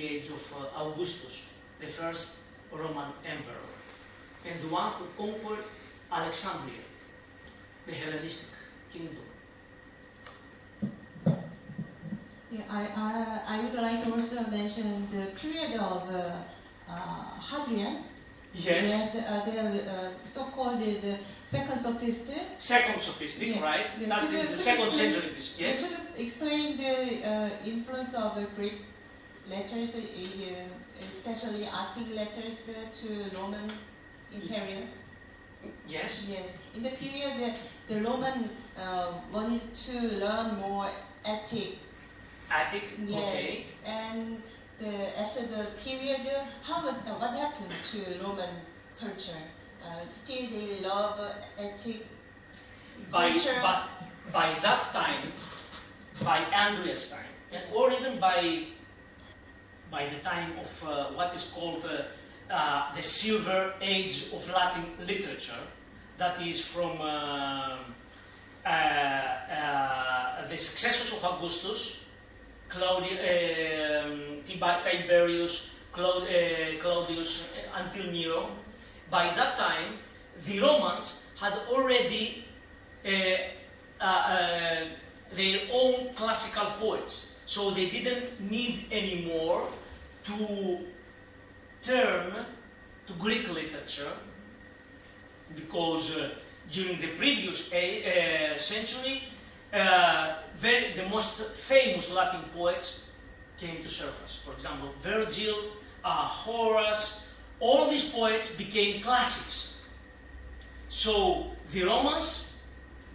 age of Augustus, the first Roman emperor, and the one who conquered Alexandria, the Hellenistic kingdom. Yeah, I would like to also mention the period of Hadrian. Yes. The so-called the second sophist. Second sophistic, yeah. Right? Yeah. That is the second century. Yes. Could you explain the influence of the Greek letters, especially Attic letters to Roman Imperium? Yes. Yes. In the period, the Roman wanted to learn more Attic. Attic. Yeah. Okay. And after the period, what happened to Roman culture? Still they love Attic culture. By that time, by Andreas' time, or even by the time of what is called the Silver Age of Latin literature, that is from the successors of Augustus, Tiberius, Claudius, until Nero. By that time, the Romans had already their own classical poets, so they didn't need anymore to turn to Greek literature, because during the previous century, the most famous Latin poets came to surface. For example, Virgil, Horace, all these poets became classics So the Romans,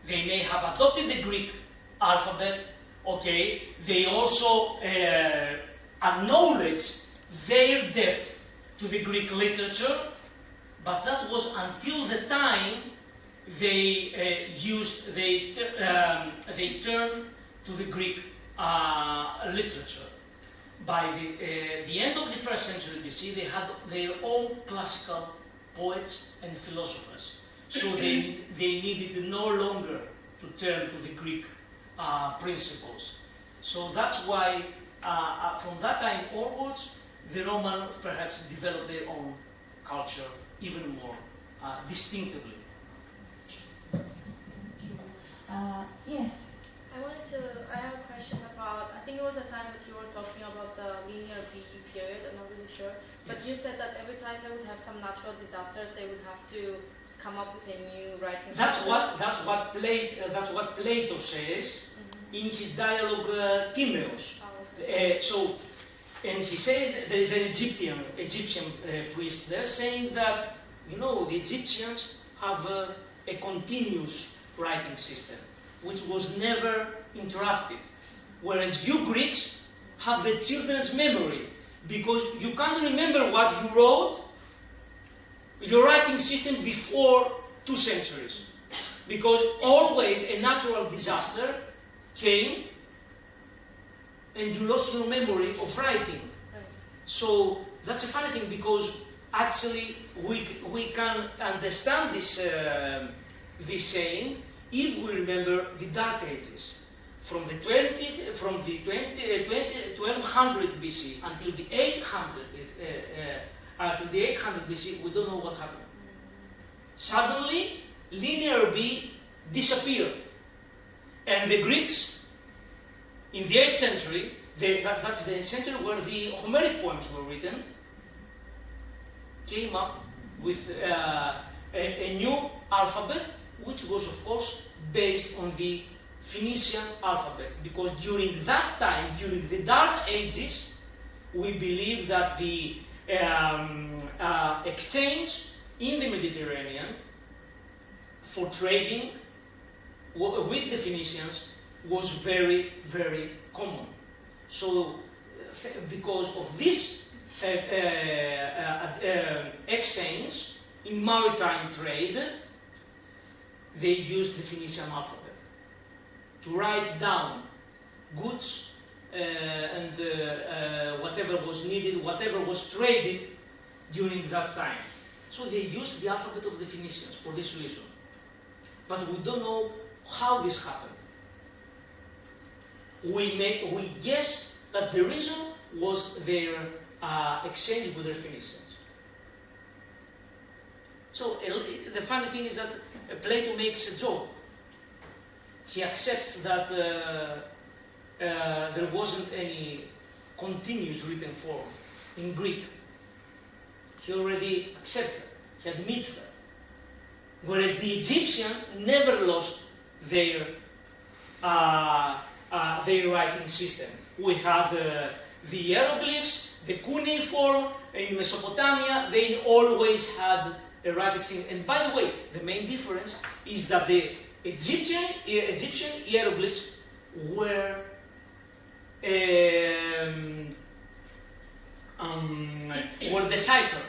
they may have adopted the Greek alphabet, okay, they also acknowledge their debt to the Greek literature, but that was until the time they turned to the Greek literature. By the end of the 1st century BC, they had their own classical poets and philosophers. So they needed no longer to turn to the Greek principles. So that's why, from that time onwards, the Romans perhaps developed their own culture even more distinctively. Yes. I have a question about, I think it was a time that you were talking about the linear B period, I'm not really sure, but Yes. you said that every time they would have some natural disasters, they would have to come up with a new writing That's style. what Plato says in his dialogue Timaeus. Oh, okay. And he says there is an Egyptian priest there saying that, the Egyptians have a continuous writing system, which was never interrupted. Whereas you Greeks have the children's memory, because you can't remember what you wrote, your writing system before 2 centuries. Because always a natural disaster came and you lost your memory of writing. Right. So that's a funny thing, because actually we can understand this saying if we remember the Dark Ages. From the 1200 BC until the 800 BC, we don't know what happened. Suddenly, linear B disappeared. And the Greeks, in the 8th century, that's the century where the Homeric poems were written, came up with a new alphabet, which was, of course, based on the Phoenician alphabet. Because during that time, during the Dark Ages, we believe that the exchange in the Mediterranean for trading with the Phoenicians was very, very common. So, because of this exchange in maritime trade, they used the Phoenician alphabet to write down goods and whatever was needed, whatever was traded during that time. So they used the alphabet of the Phoenicians for this reason. But we don't know how this happened. We guess that the reason was their exchange with the Phoenicians. So the funny thing is that Plato makes a joke. He accepts that there wasn't any continuous written form in Greek. He already accepts that. He admits that. Whereas the Egyptian never lost their writing system. We had the hieroglyphs, the cuneiform. In Mesopotamia, they always had a writing system. And by the way, the main difference is that the Egyptian hieroglyphs were deciphered.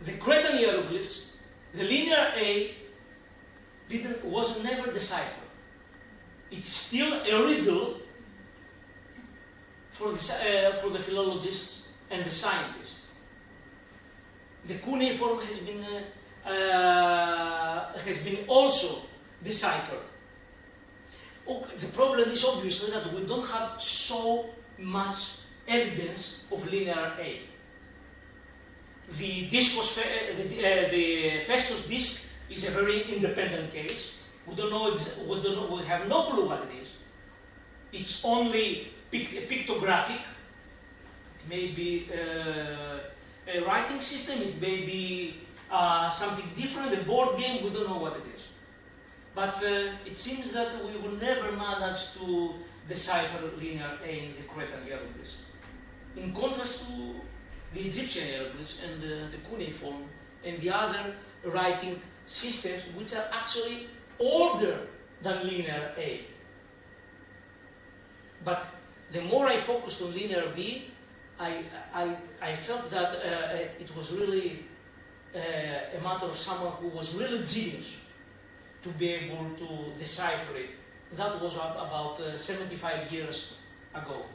The Cretan hieroglyphs, the linear A, was never deciphered. It's still a riddle for the philologists and the scientists. The cuneiform has been also deciphered. The problem is obviously that we don't have so much evidence of linear A. The Festus disc is a very independent case. We don't know. We have no clue what it is. It's only pictographic. It may be a writing system. It may be something different, a board game. We don't know what it is. But it seems that we will never manage to decipher linear A in the Cretan hieroglyphs. In contrast to the Egyptian hieroglyphs and the cuneiform and the other writing systems which are actually older than linear A. But the more I focused on linear B, I felt that it was really a matter of someone who was really genius to be able to decipher it. That was about 75 years ago.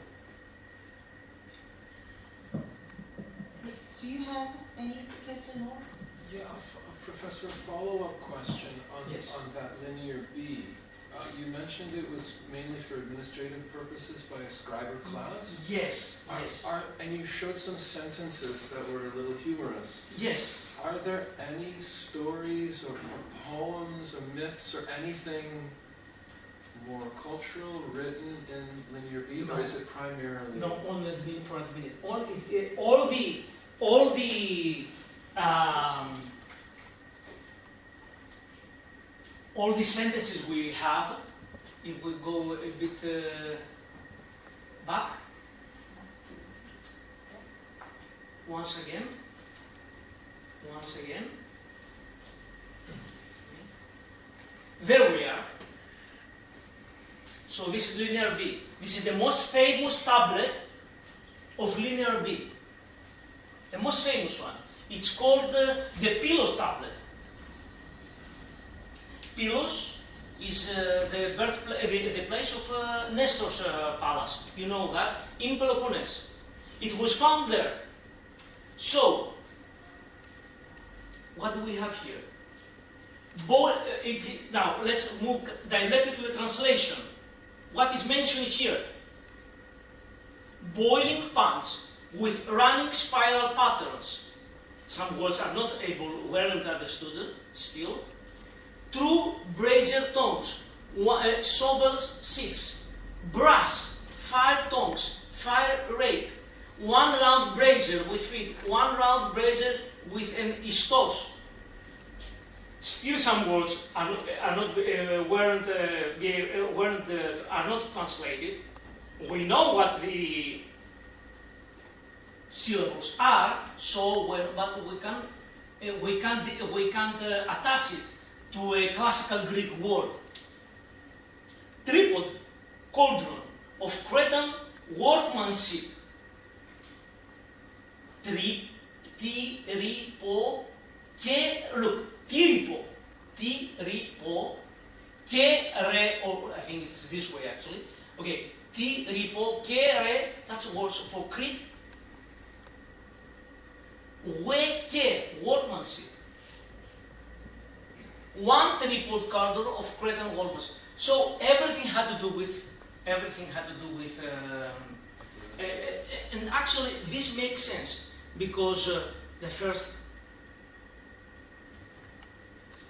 Do you have any question more? Yeah, Professor, a follow-up question on, Yes. on that linear B. You mentioned it was mainly for administrative purposes by a scriber class? Yes, yes. And you showed some sentences that were a little humorous. Yes. Are there any stories or poems or myths or anything more cultural written in linear B, No. or is it primarily? No, only for a minute. All the sentences we have, if we go a bit back, once again. There we are. So this is linear B. This is the most famous tablet of linear B. The most famous one. It's called the Pylos tablet. Pylos is the place of Nestor's palace. You know that, in Peloponnese. It was found there. So, what do we have here? Now, let's move directly to the translation. What is mentioned here? Boiling pans with running spiral patterns. Some words are not weren't understood still. True brazier tongues, shovels 6. Brass, fire tongues, fire rake. One round brazier with feet, one round brazier with an istos. Still, some words are not translated. We know what the syllables are, so but we can't attach it to a classical Greek word. Tripod cauldron of Cretan workmanship. Τυριπο και look. Tiripo, kere, or I think it's this way actually. Okay, tiripo, kere, that's words for Crete. Weke, workmanship. One tripod cauldron of Cretan workmanship. So everything had to do with, and actually this makes sense because the first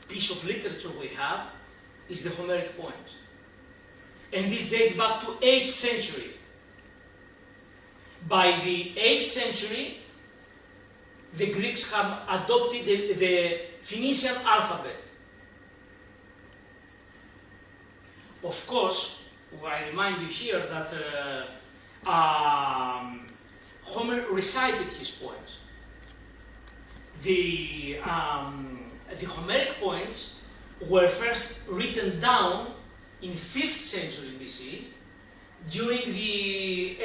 piece of literature we have is the Homeric poems. And this dates back to 8th century. By the 8th century, the Greeks have adopted the Phoenician alphabet. Of course, I remind you here that Homer recited his poems. The Homeric poems were first written down in 5th century BC during the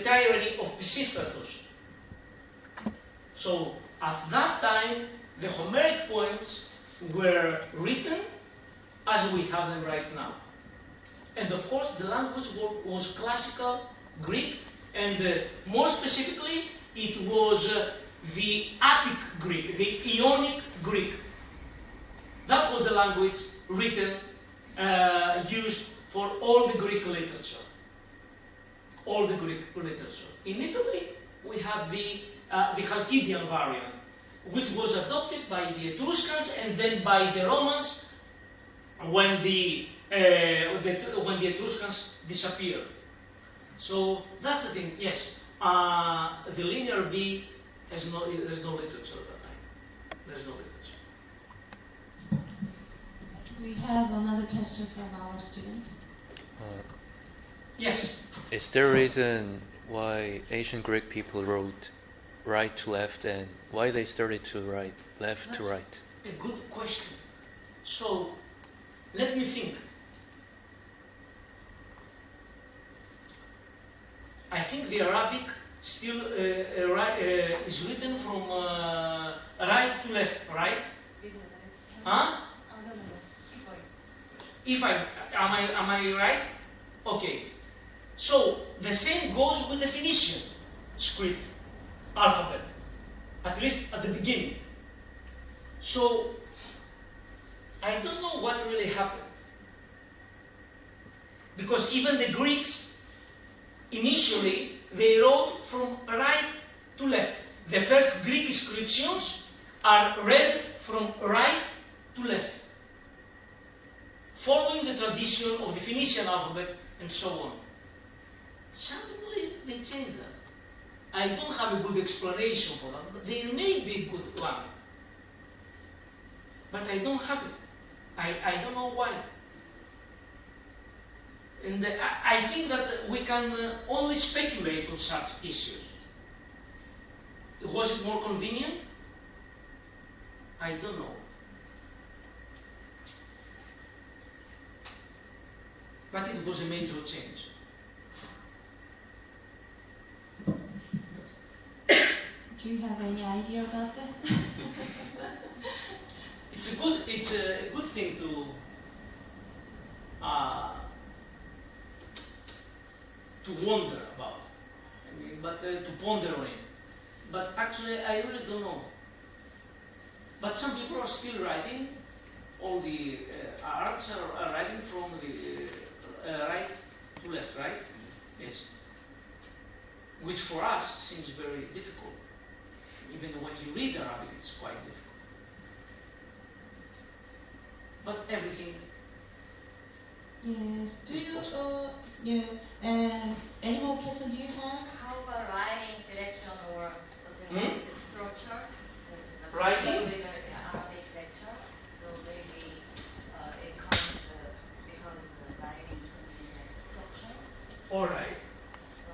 tyranny of Pisistratus. So at that time, the Homeric poems were written as we have them right now. And of course, the language was classical Greek, and more specifically, it was the Attic Greek, the Ionic Greek. That was the language written, used for all the Greek literature. All the Greek literature. In Italy, we have the Chalcidian variant, which was adopted by the Etruscans and then by the Romans when the Etruscans disappeared. So that's the thing. Yes, the linear B there's no literature at that time. There's no literature. We have another question from our student. Yes. Is there a reason why ancient Greek people wrote right to left and why they started to write left to right? a good question. So, let me think. I think the Arabic still is written from right to left, right? Huh? No. Keep going. If am I right? Okay. So the same goes with the Phoenician script alphabet, at least at the beginning. So I don't know what really happened, because even the Greeks initially they wrote from right to left. The first Greek inscriptions are read from right to left, following the tradition of the Phoenician alphabet and so on. Suddenly they changed that. I don't have a good explanation for that, but there may be a good one. But I don't have it. I don't know why. And I think that we can only speculate on such issues. Was it more convenient? I don't know. But it was a major change. Do you have any idea about that? It's a good thing to wonder about. I mean, but to ponder on it. But actually, I really don't know. But some people are still writing. All the Arabs are writing from the right to left, right? Yes. Which for us seems very difficult. Even when you read Arabic, it's quite difficult. But everything. Yes. It's possible. Any more questions you have? How about writing direction or Hmm? structure? Writing? With the Arabic lecture, so maybe it comes becomes writing something like structure. All right. So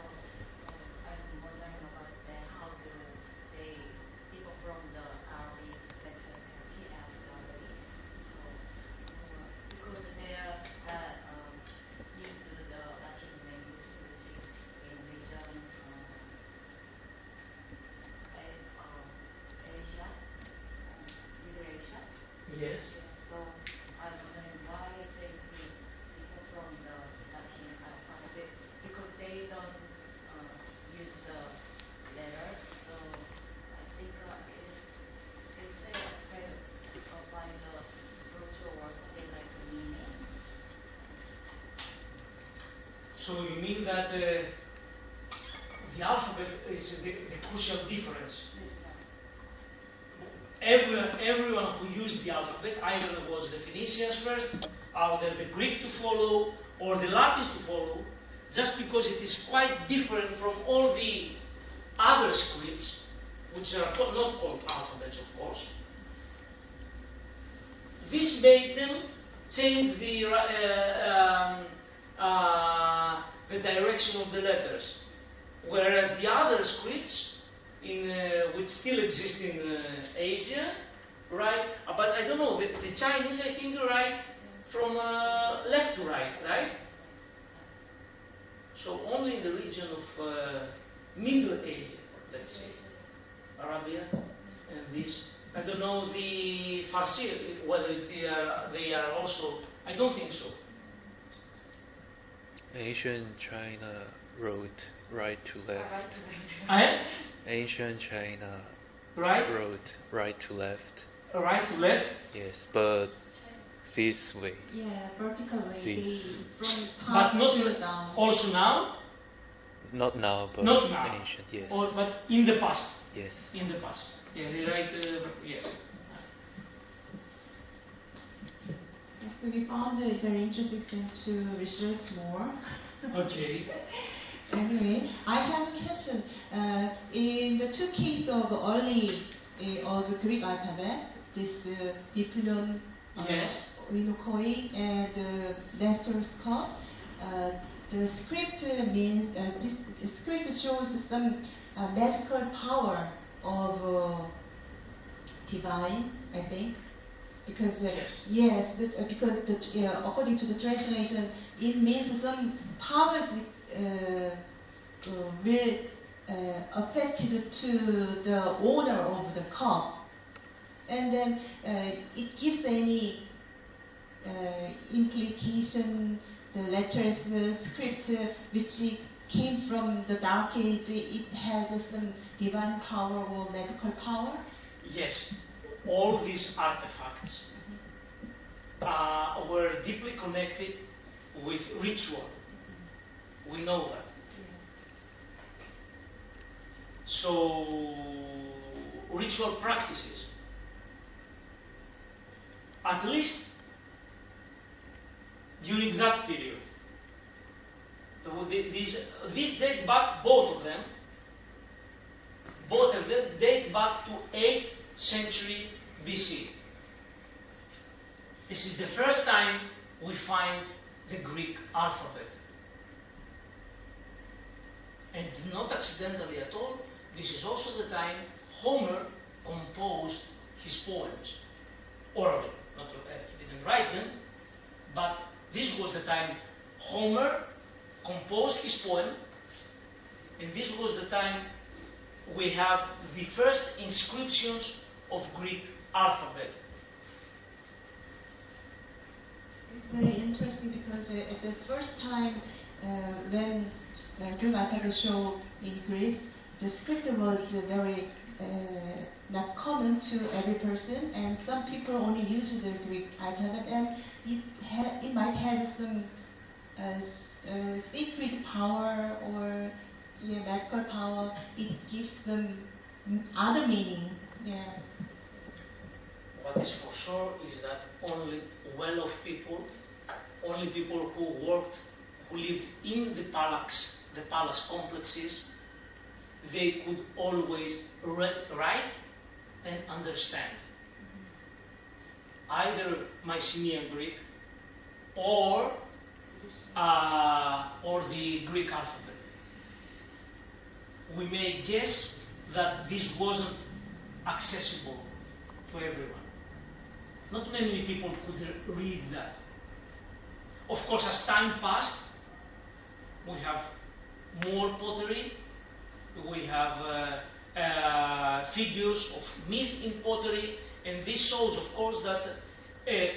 I'm wondering about how do they differ from the Arabic lecture that he asked already. So because they are use the Latin language which in region Asia, Middle Asia. Yes. So I'm wondering why they differ from the Latin alphabet because they don't use the letters. So I think it's a kind of find the structure or something like the meaning. So you mean that the alphabet is the crucial difference? Everyone who used the alphabet, either it was the Phoenicians first, either the Greek to follow, or the Latins to follow, just because it is quite different from all the other scripts, which are not called alphabets, of course. This made them change the direction of the letters, whereas the other scripts, which still exist in Asia, right? But I don't know. The Chinese, I think, write from left to right, right? So only in the region of Middle Asia, let's say, Arabia, and this. I don't know the Farsi, whether they are also. I don't think so. Ancient China wrote right to left. Ancient China Right? wrote right to left. Right to left. Yes, but this way. Yeah, vertical way. This. From But top not to down. also now, Not now, but Not now. ancient. Yes. but in the past. Yes. In the past. Yeah, they write. Yes. We found it very interesting to research more. Okay. Anyway, I have a question. In the two cases of early of the Greek alphabet, this Epsilon, Yes. Unicoi, and Nestor's Cup, the script means this the script shows some magical power of divine, I think. Because Yes. because according to the translation, it means some powers will affected to the owner of the cup, and then it gives any implication. The letters, script, which came from the Dark Age, it has some divine power or magical power. Yes, all these artifacts were deeply connected with ritual. We know that. So, ritual practices, at least during that period. These date back, both of them date back to 8th century BC. This is the first time we find the Greek alphabet. And not accidentally at all, this is also the time Homer composed his poems orally. He didn't write them, but this was the time Homer composed his poem, and this was the time we have the first inscriptions of Greek alphabet. It's very interesting because at the first time when Greek alphabet showed in Greece, the script was very not common to every person, and some people only use the Greek alphabet, and it might have some secret power or magical power. It gives them other meaning. Yeah. What is for sure is that only well-off people, only people who worked, who lived in the palace complexes, they could always write and understand either Mycenaean Greek or the Greek alphabet. We may guess that this wasn't accessible to everyone. Not many people could read that. Of course, as time passed, we have more pottery, we have figures of myth in pottery, and this shows, of course, that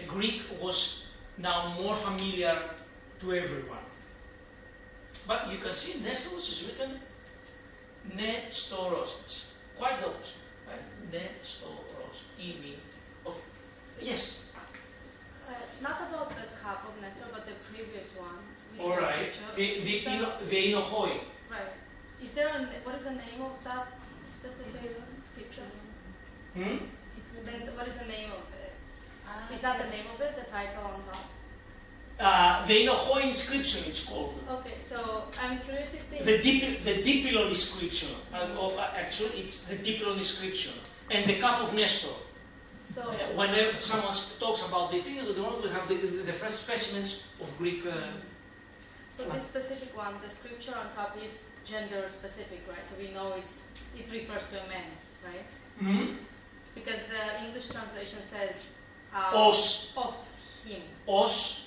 Greek was now more familiar to everyone. But you can see Nestoros is written Nestoros. It's quite the opposite, right? Nestoros. E-me. Okay. Yes? Not about the cup of Nestor, but the previous one. All right. The Inohoi. Right. What is the name of that specific inscription? Then what is the name of it? Is that the name of it, the title on top? The Inohoi inscription, it's called. Okay, so I'm curious if they... The Dipylon inscription. Actually, it's the Dipylon inscription. And the cup of Nestor. So, whenever someone talks about this thing, they want to have the first specimens of Greek. So this specific one, the scripture on top is gender specific, right? So we know it refers to a man, right? Mm-hmm. Because the English translation says Os. Of him. Os,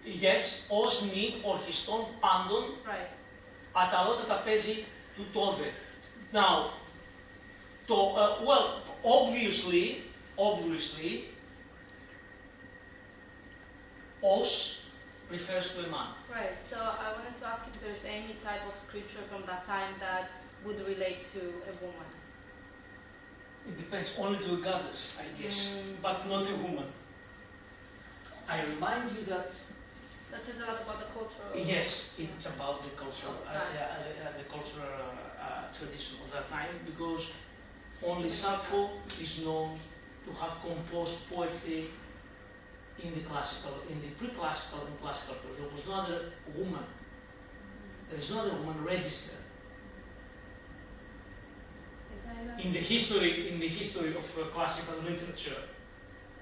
yes, os νυν ορχιστών πάντων. Right. Αταλότατα παίζει του τόδε. Now, well, obviously, os refers to a man. Right, so I wanted to ask if there's any type of scripture from that time that would relate to a woman. It depends only to a goddess, I guess, but not a woman. I remind you that... That says a lot about the culture. Yes, it's about the cultural tradition of that time, because only Sappho is known to have composed poetry in the pre-classical and classical period. There was no other woman. There is no other woman registered in the history of classical literature,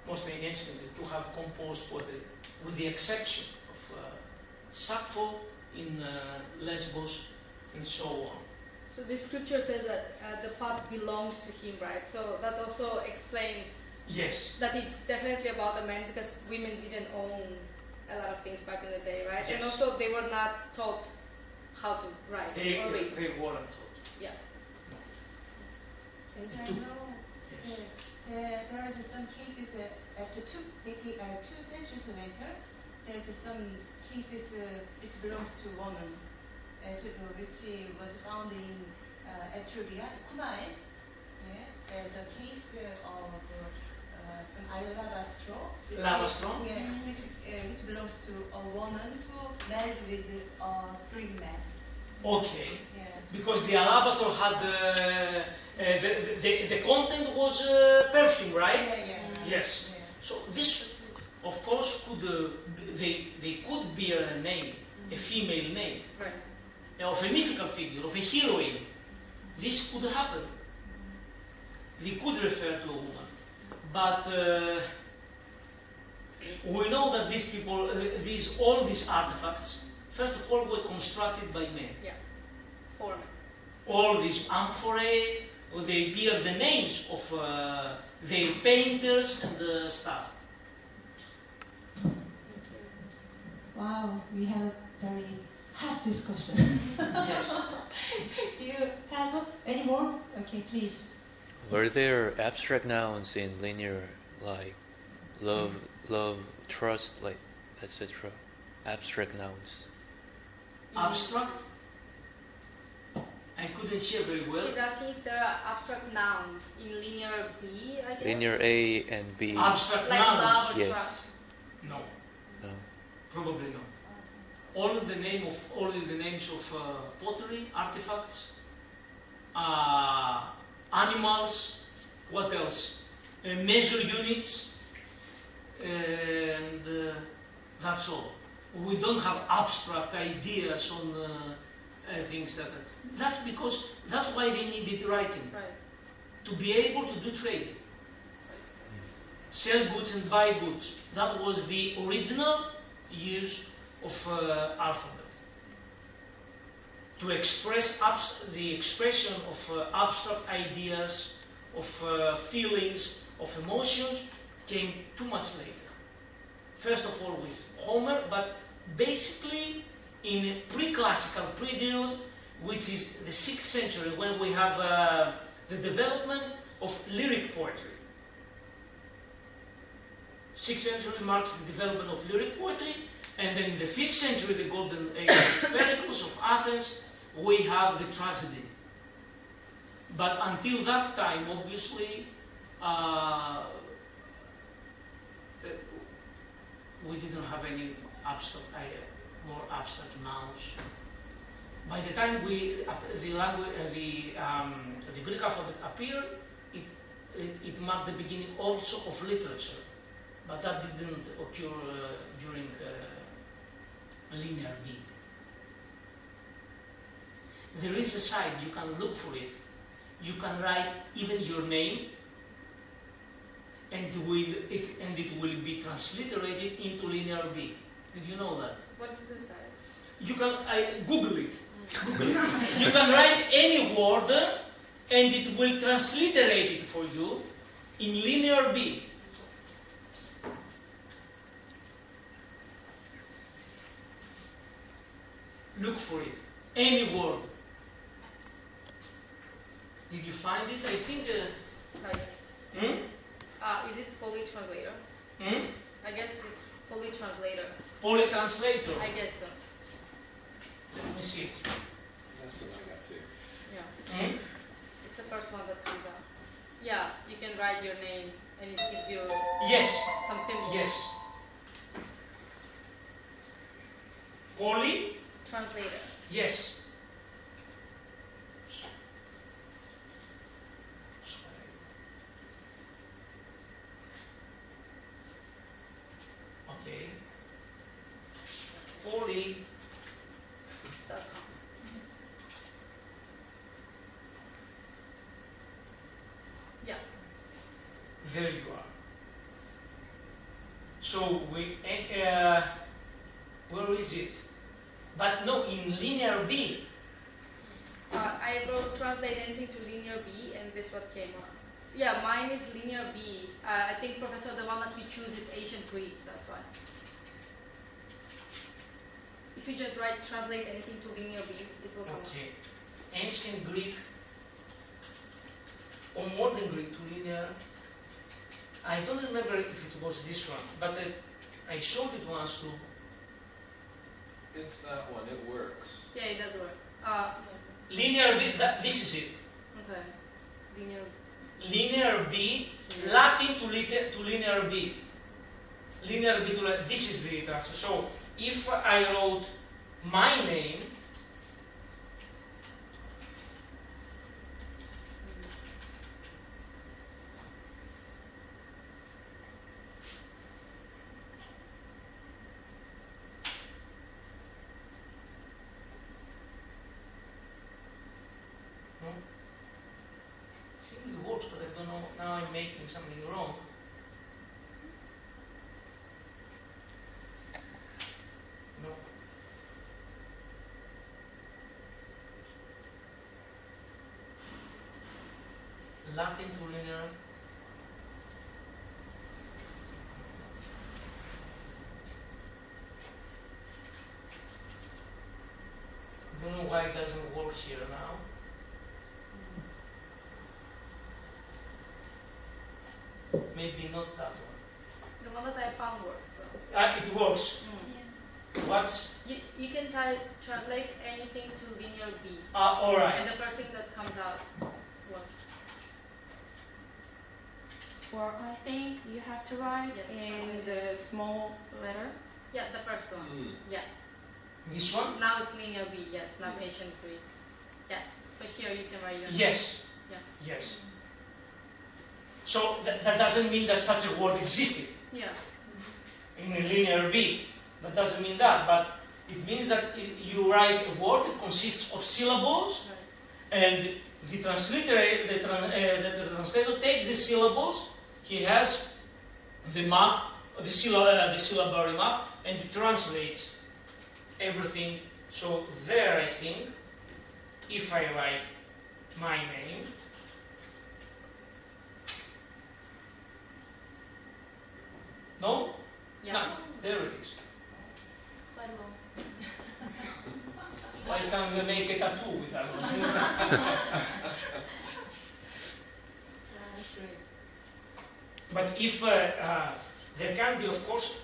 mostly in ancient, to have composed poetry, with the exception of Sappho in Lesbos and so on. So this scripture says that the pot belongs to him, right? So that also explains Yes. That it's definitely about a man because women didn't own a lot of things back in the day, right? And Yes. also they were not taught how to write They or read. weren't taught. Yeah. As I know, Yes. there are some cases after two centuries later. There is some cases which belongs to woman, which was found in Etruria, Kumae. Yeah, there's a case of some lava straw. Lava straw? Yeah, which belongs to a woman who married with three men. Okay. Yes. Because the alabastro had the content was perfume, right? Yeah. Yes. Yeah. So this, of course, could they could bear a name, a female name, Right. of a mythical figure, of a heroine. This could happen. They could refer to a woman, but we know that these people, all these artifacts, first of all, were constructed by men. Yeah. For men. All these amphorae, they bear the names of their painters and stuff. Wow, we have a very hot discussion. Yes. Do you have any more? Okay, please. Were there abstract nouns in linear, like love, trust, like etc.? Abstract nouns. Abstract? I couldn't hear very well. He's asking if there are abstract nouns in linear B, I guess. Linear A and B. Abstract Like nouns? love or Yes. trust. No, No. probably not. Only the names of pottery, artifacts, animals. What else? Measure units, and that's all. We don't have abstract ideas on things that. That's why they needed writing, Right. to be able to do trading, sell goods and buy goods. That was the original use of alphabet. To express the expression of abstract ideas, of feelings, of emotions, came too much later. First of all with Homer, but basically in a pre-classical period, which is the 6th century, when we have the development of lyric poetry. 6th century marks the development of lyric poetry, and then in the 5th century, the golden age of Pericles, of Athens, we have the tragedy. But until that time, obviously, we didn't have any more abstract nouns. By the time the Greek alphabet appeared, it marked the beginning also of literature, but that didn't occur during linear B. There is a site, you can look for it. You can write even your name, and it will be transliterated into linear B. Did you know that? What is the site? You can Google it. Google it. You can write any word, and it will transliterate it for you in linear B. Look for it. Any word. Did you find it? I think. Is it polytranslator? I guess it's polytranslator. Polytranslator. I guess so. Let me see. That's what I got too. Yeah. It's the first one that comes up. Yeah, you can write your name and it gives you Yes. some symbols. Yes. Poly. Translator. Yes. Okay. Poly. .com. Yeah. There you are. So we, where is it? But no, in linear B. I wrote translate anything to linear B, and this what came up. Yeah, mine is linear B. I think, Professor, the one that you choose is ancient Greek, that's why. If you just translate anything to linear B, it will come. Okay. Ancient Greek or modern Greek to linear. I don't remember if it was this one, but I showed it once too. It's that one. It works. Yeah, it does work. Linear B, this is it. Okay. Linear. Linear B, Latin to linear B. Linear B to this is the transfer. So if I wrote my name, no? I think it works, but I don't know. Now I'm making something wrong. No. Latin to linear. I don't know why it doesn't work here now. Maybe not that one. The one that I found works though. It works. What's You can translate anything to linear B. all right? And the first thing that comes out works. Or I think you have to write Yes, in the small letter. Yeah, the first one. Yes. This one? Now it's linear B, yes, not ancient Greek. Yes. So here you can write your name. Yes. Yeah. Yes. So that doesn't mean that such a word existed Yeah. in a linear B. That doesn't mean that, but it means that you write a word that consists of syllables, Right. and the translator, the translator takes the syllables. He has the map, the syllabary map, and he translates everything. So there, I think, if I write my name, no? Yeah. No, there it is. Quite long. Why can't we make a tattoo with that one? That's great. But if there can be, of course,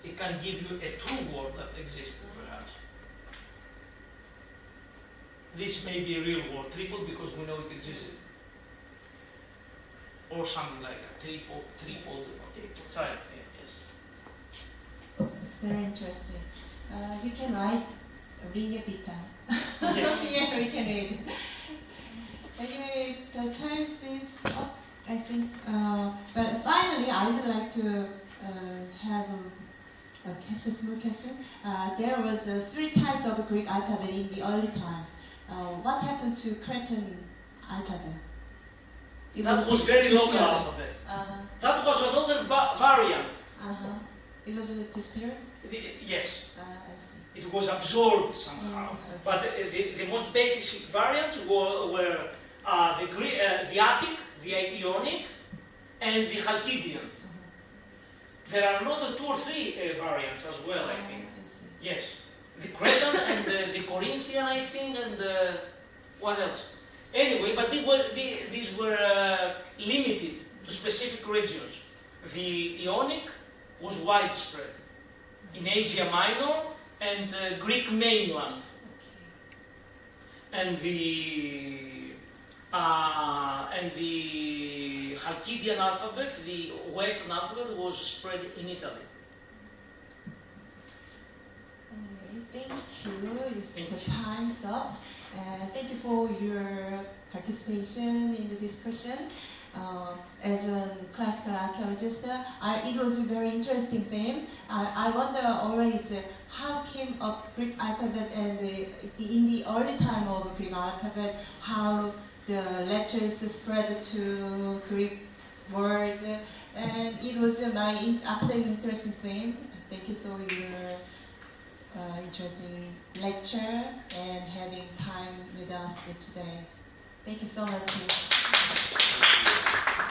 it can give you a true word that exists, perhaps. This may be a real word, triple, because we know it existed. Or something like that, triple. Sorry, yes. It's very interesting. You can write linear beta. Yes. Yeah, we can read. Anyway, the time is up, I think. But finally, I would like to have a small question. There was 3 types of Greek alphabet in the early times. What happened to Cretan alphabet? That was very local disappeared. alphabet. Uh-huh. That was another variant. Uh-huh. It was disappeared? Yes, I see. it was absorbed somehow. Okay. But the most basic variants were the Attic, the Ionic, and the Chalkidian. There are another 2 or 3 variants as well, I think. see. Yes, the Cretan and the Corinthian, I think, and what else? Anyway, but these were limited to specific regions. The Ionic was widespread in Asia Minor and Greek mainland, and the Chalkidian alphabet, the Western alphabet, was spread in Italy. Anyway, thank you. The time's up. Thank you for your participation in the discussion. As a classical archaeologist, it was a very interesting theme. I wonder always how came up Greek alphabet, and in the early time of Greek alphabet, how the letters spread to Greek word, and it was my after interesting theme. Thank you for your interesting lecture and having time with us today. Thank you so much.